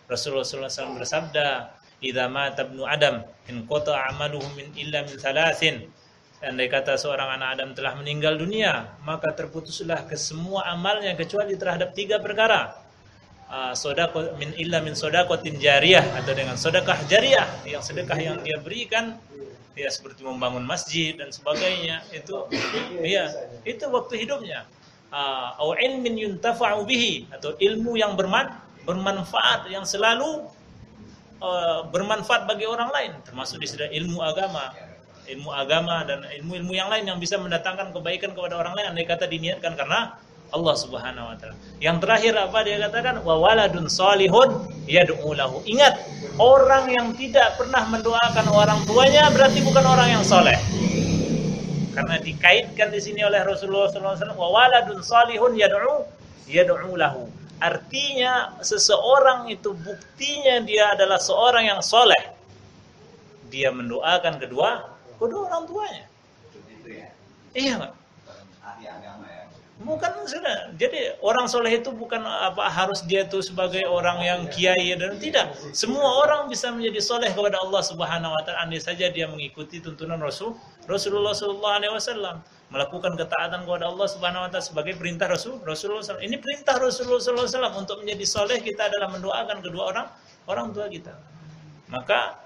Rasulullah SAW bersabda, "Idza mata ibnu Adam, in qata 'amaluhu min illa min thalathin." Andai kata seorang anak Adam telah meninggal dunia, maka terputuslah ke semua amalnya kecuali terhadap 3 perkara. Sodako min illa min sodakotin jariyah, atau dengan sedekah jariyah, yang sedekah yang dia berikan ya seperti membangun masjid dan sebagainya, itu ya itu waktu hidupnya. Au ilmin yuntafa'u bihi, atau ilmu yang bermanfaat, yang selalu bermanfaat bagi orang lain, termasuk di sini ilmu agama dan ilmu-ilmu yang lain yang bisa mendatangkan kebaikan kepada orang lain, andai kata diniatkan karena Allah Subhanahu wa taala. Yang terakhir apa dia katakan? Wa waladun shalihun yad'u lahu. Ingat, orang yang tidak pernah mendoakan orang tuanya berarti bukan orang yang soleh. Karena dikaitkan di sini oleh Rasulullah SAW, wa waladun shalihun yad'u lahu. Artinya seseorang itu buktinya dia adalah seorang yang soleh. Dia mendoakan kedua orang tuanya. Iya, Pak. Bukan sudah. Jadi orang soleh itu bukan harus dia itu sebagai orang yang kiai dan tidak. Semua orang bisa menjadi soleh kepada Allah Subhanahu wa taala andai saja dia mengikuti tuntunan Rasulullah sallallahu alaihi wasallam, melakukan ketaatan kepada Allah Subhanahu wa taala sebagai perintah Rasulullah SAW. Ini perintah Rasulullah SAW untuk menjadi soleh kita adalah mendoakan kedua orang tua kita. Maka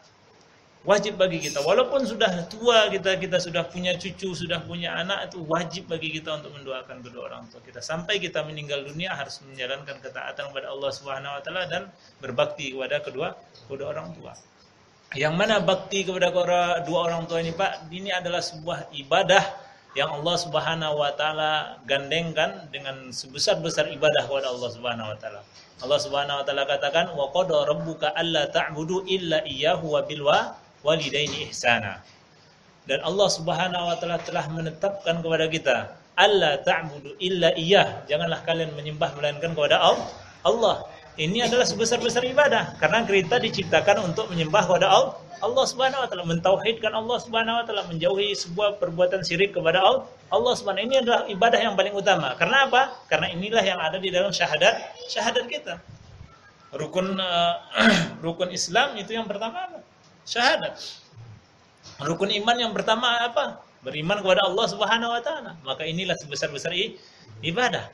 wajib bagi kita, walaupun sudah tua kita sudah punya cucu, sudah punya anak, itu wajib bagi kita untuk mendoakan kedua orang tua kita. Sampai kita meninggal dunia harus menjalankan ketaatan kepada Allah Subhanahu wa taala dan berbakti kepada kedua orang tua. Yang mana bakti kepada dua orang tua ini, Pak, ini adalah sebuah ibadah yang Allah Subhanahu wa taala gandengkan dengan sebesar-besar ibadah kepada Allah Subhanahu wa taala. Allah Subhanahu wa taala katakan, "Wa qada rabbuka alla ta'budu illa iyyahu wa bil walidaini ihsana." Dan Allah Subhanahu wa taala telah menetapkan kepada kita, alla ta'budu illa iyyah, janganlah kalian menyembah melainkan kepada Allah. Ini adalah sebesar-besar ibadah karena kita diciptakan untuk menyembah kepada Allah Subhanahu wa taala, mentauhidkan Allah Subhanahu wa taala, menjauhi sebuah perbuatan syirik kepada Allah Subhanahu. Ini adalah ibadah yang paling utama. Karena apa? Karena inilah yang ada di dalam syahadat kita. Rukun Islam itu yang pertama apa? Syahadat. Rukun iman yang pertama apa? Beriman kepada Allah Subhanahu wa taala. Maka inilah sebesar-besar ibadah.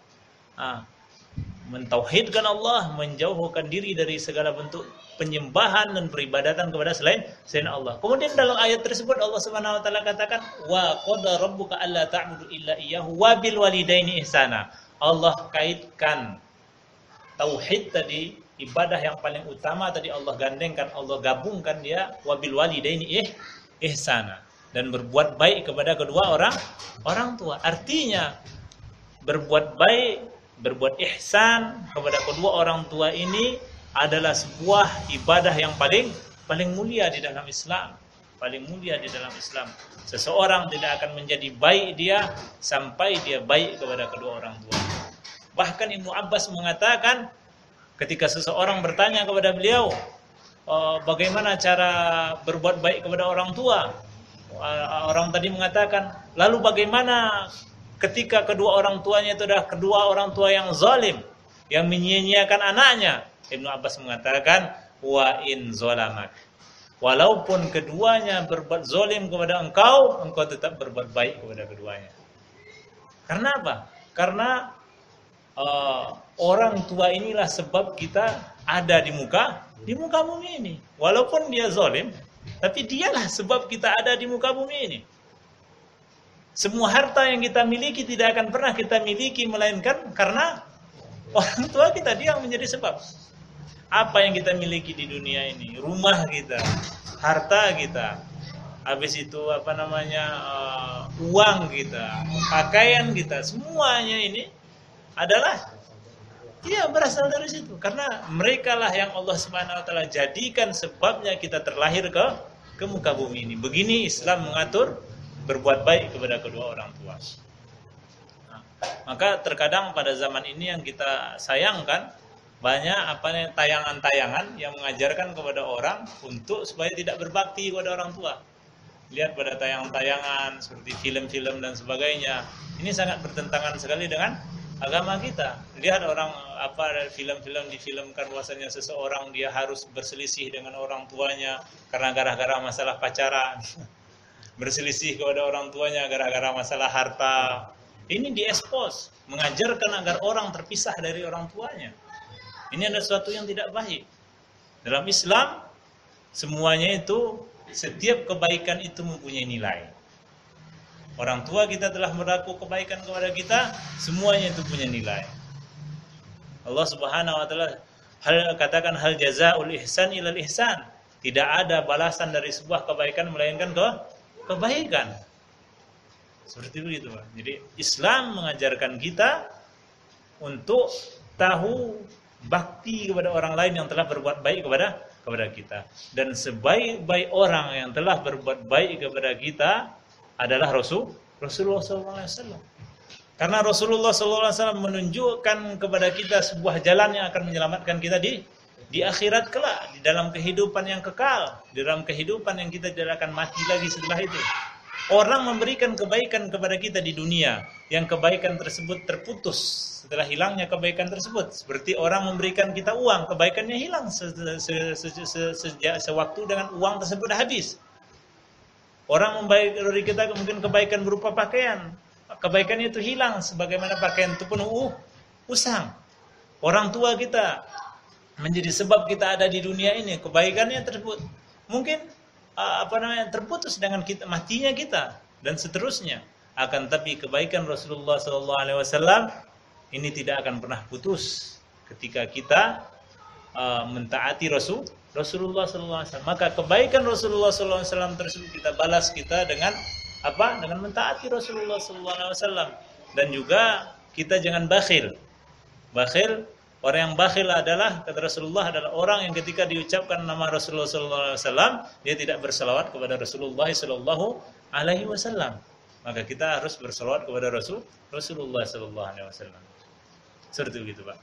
Mentauhidkan Allah, menjauhkan diri dari segala bentuk penyembahan dan peribadatan kepada selain Allah. Kemudian dalam ayat tersebut Allah Subhanahu wa taala katakan, wa qada rabbuka alla ta'budu illa iyyahu wa bil walidaini ihsana. Allah kaitkan tauhid tadi, ibadah yang paling utama tadi Allah gandengkan, Allah gabungkan dia wa bil walidaini ihsana, dan berbuat baik kepada kedua orang tua. Artinya berbuat baik, berbuat ihsan kepada kedua orang tua ini adalah sebuah ibadah yang paling mulia di dalam Islam. Paling mulia di dalam Islam. Seseorang tidak akan menjadi baik dia sampai dia baik kepada kedua orang tua. Bahkan Ibnu Abbas mengatakan ketika seseorang bertanya kepada beliau, bagaimana cara berbuat baik kepada orang tua? Orang tadi mengatakan, lalu bagaimana ketika kedua orang tuanya itu adalah kedua orang tua yang zalim, yang menyia-nyiakan anaknya? Ibnu Abbas mengatakan, wa in zalamak, walaupun keduanya berbuat zalim kepada engkau tetap berbuat baik kepada keduanya. Karena apa? Karena orang tua inilah sebab kita ada di muka bumi ini. Walaupun dia zalim, tapi dialah sebab kita ada di muka bumi ini. Semua harta yang kita miliki tidak akan pernah kita miliki melainkan karena orang tua kita, dia yang menjadi sebab. Apa yang kita miliki di dunia ini? Rumah kita, harta kita, habis itu uang kita, pakaian kita, semuanya ini adalah berasal dari situ. Karena mereka lah yang Allah Subhanahu wa taala jadikan sebabnya kita terlahir ke muka bumi ini. Begini Islam mengatur berbuat baik kepada kedua orang tua. Maka terkadang pada zaman ini yang kita sayangkan, banyak tayangan-tayangan yang mengajarkan kepada orang untuk supaya tidak berbakti kepada orang tua. Lihat pada tayangan-tayangan seperti film-film dan sebagainya. Ini sangat bertentangan sekali dengan agama kita. Lihat orang film-film difilmkan bahwasanya seseorang dia harus berselisih dengan orang tuanya karena gara-gara masalah pacaran. Berselisih kepada orang tuanya gara-gara masalah harta. Ini diekspos, mengajarkan agar orang terpisah dari orang tuanya. Ini adalah sesuatu yang tidak baik. Dalam Islam, semuanya itu, setiap kebaikan itu mempunyai nilai. Orang tua kita telah berlaku kebaikan kepada kita, semuanya itu punya nilai. Allah Subhanahu wa taala katakan hal jazaa'ul ihsan ilal ihsan. Tidak ada balasan dari sebuah kebaikan melainkan kebaikan. Seperti itu, Pak. Jadi Islam mengajarkan kita untuk tahu bakti kepada orang lain yang telah berbuat baik kepada kita. Dan sebaik-baik orang yang telah berbuat baik kepada kita adalah Rasulullah SAW. Karena Rasulullah SAW menunjukkan kepada kita sebuah jalan yang akan menyelamatkan kita di akhirat kelak, di dalam kehidupan yang kekal, di dalam kehidupan yang kita tidak akan mati lagi setelah itu. Orang memberikan kebaikan kepada kita di dunia, yang kebaikan tersebut terputus setelah hilangnya kebaikan tersebut. Seperti orang memberikan kita uang, kebaikannya hilang sewaktu dengan uang tersebut habis. Orang memberi kita mungkin kebaikan berupa pakaian, kebaikannya itu hilang sebagaimana pakaian itu penuh usang. Orang tua kita menjadi sebab kita ada di dunia ini, kebaikannya tersebut mungkin terputus dengan matinya kita dan seterusnya. Akan tapi kebaikan Rasulullah SAW ini tidak akan pernah putus ketika kita mentaati Rasulullah SAW. Maka kebaikan Rasulullah SAW tersebut kita balas kita dengan dengan mentaati Rasulullah SAW. Dan juga kita jangan bakhil. Orang yang bakhil adalah, kata Rasulullah, adalah orang yang ketika diucapkan nama Rasulullah SAW, dia tidak berselawat kepada Rasulullah SAW. Maka kita harus berselawat kepada Rasulullah SAW. Seperti itu, Pak,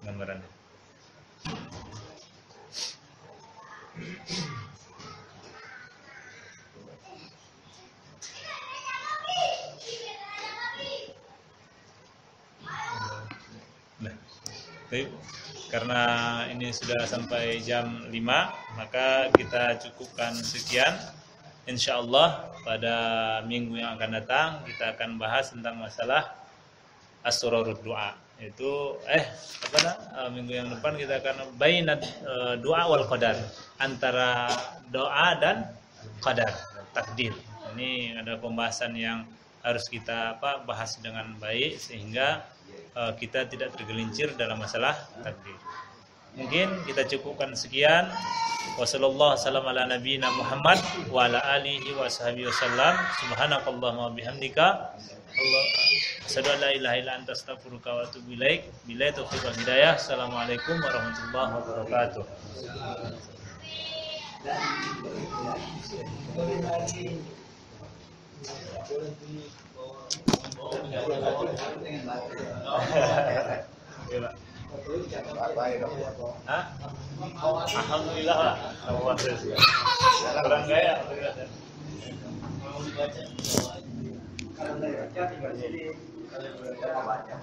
gambarannya. Karena ini sudah sampai jam 5, maka kita cukupkan sekian. Insyaallah pada minggu yang akan datang kita akan bahas tentang masalah asrarud du'a. Itu minggu yang depan kita akan bainad doa wal qadar, antara doa dan qadar, takdir. Ini ada pembahasan yang harus kita bahas dengan baik sehingga kita tidak tergelincir dalam masalah takdir. Mungkin kita cukupkan sekian. Wassallallahu ala nabiyyina Muhammad wa ala alihi wa sahbihi wasallam. Subhanakallahumma bihamdika asyhadu an la ilaha illa anta astaghfiruka wa atubu ilaik. Billahi taufiq wal hidayah. Assalamualaikum warahmatullahi wabarakatuh. Alhamdulillah lah. Kurang gaya. Kalau tinggal sini, kalau baca.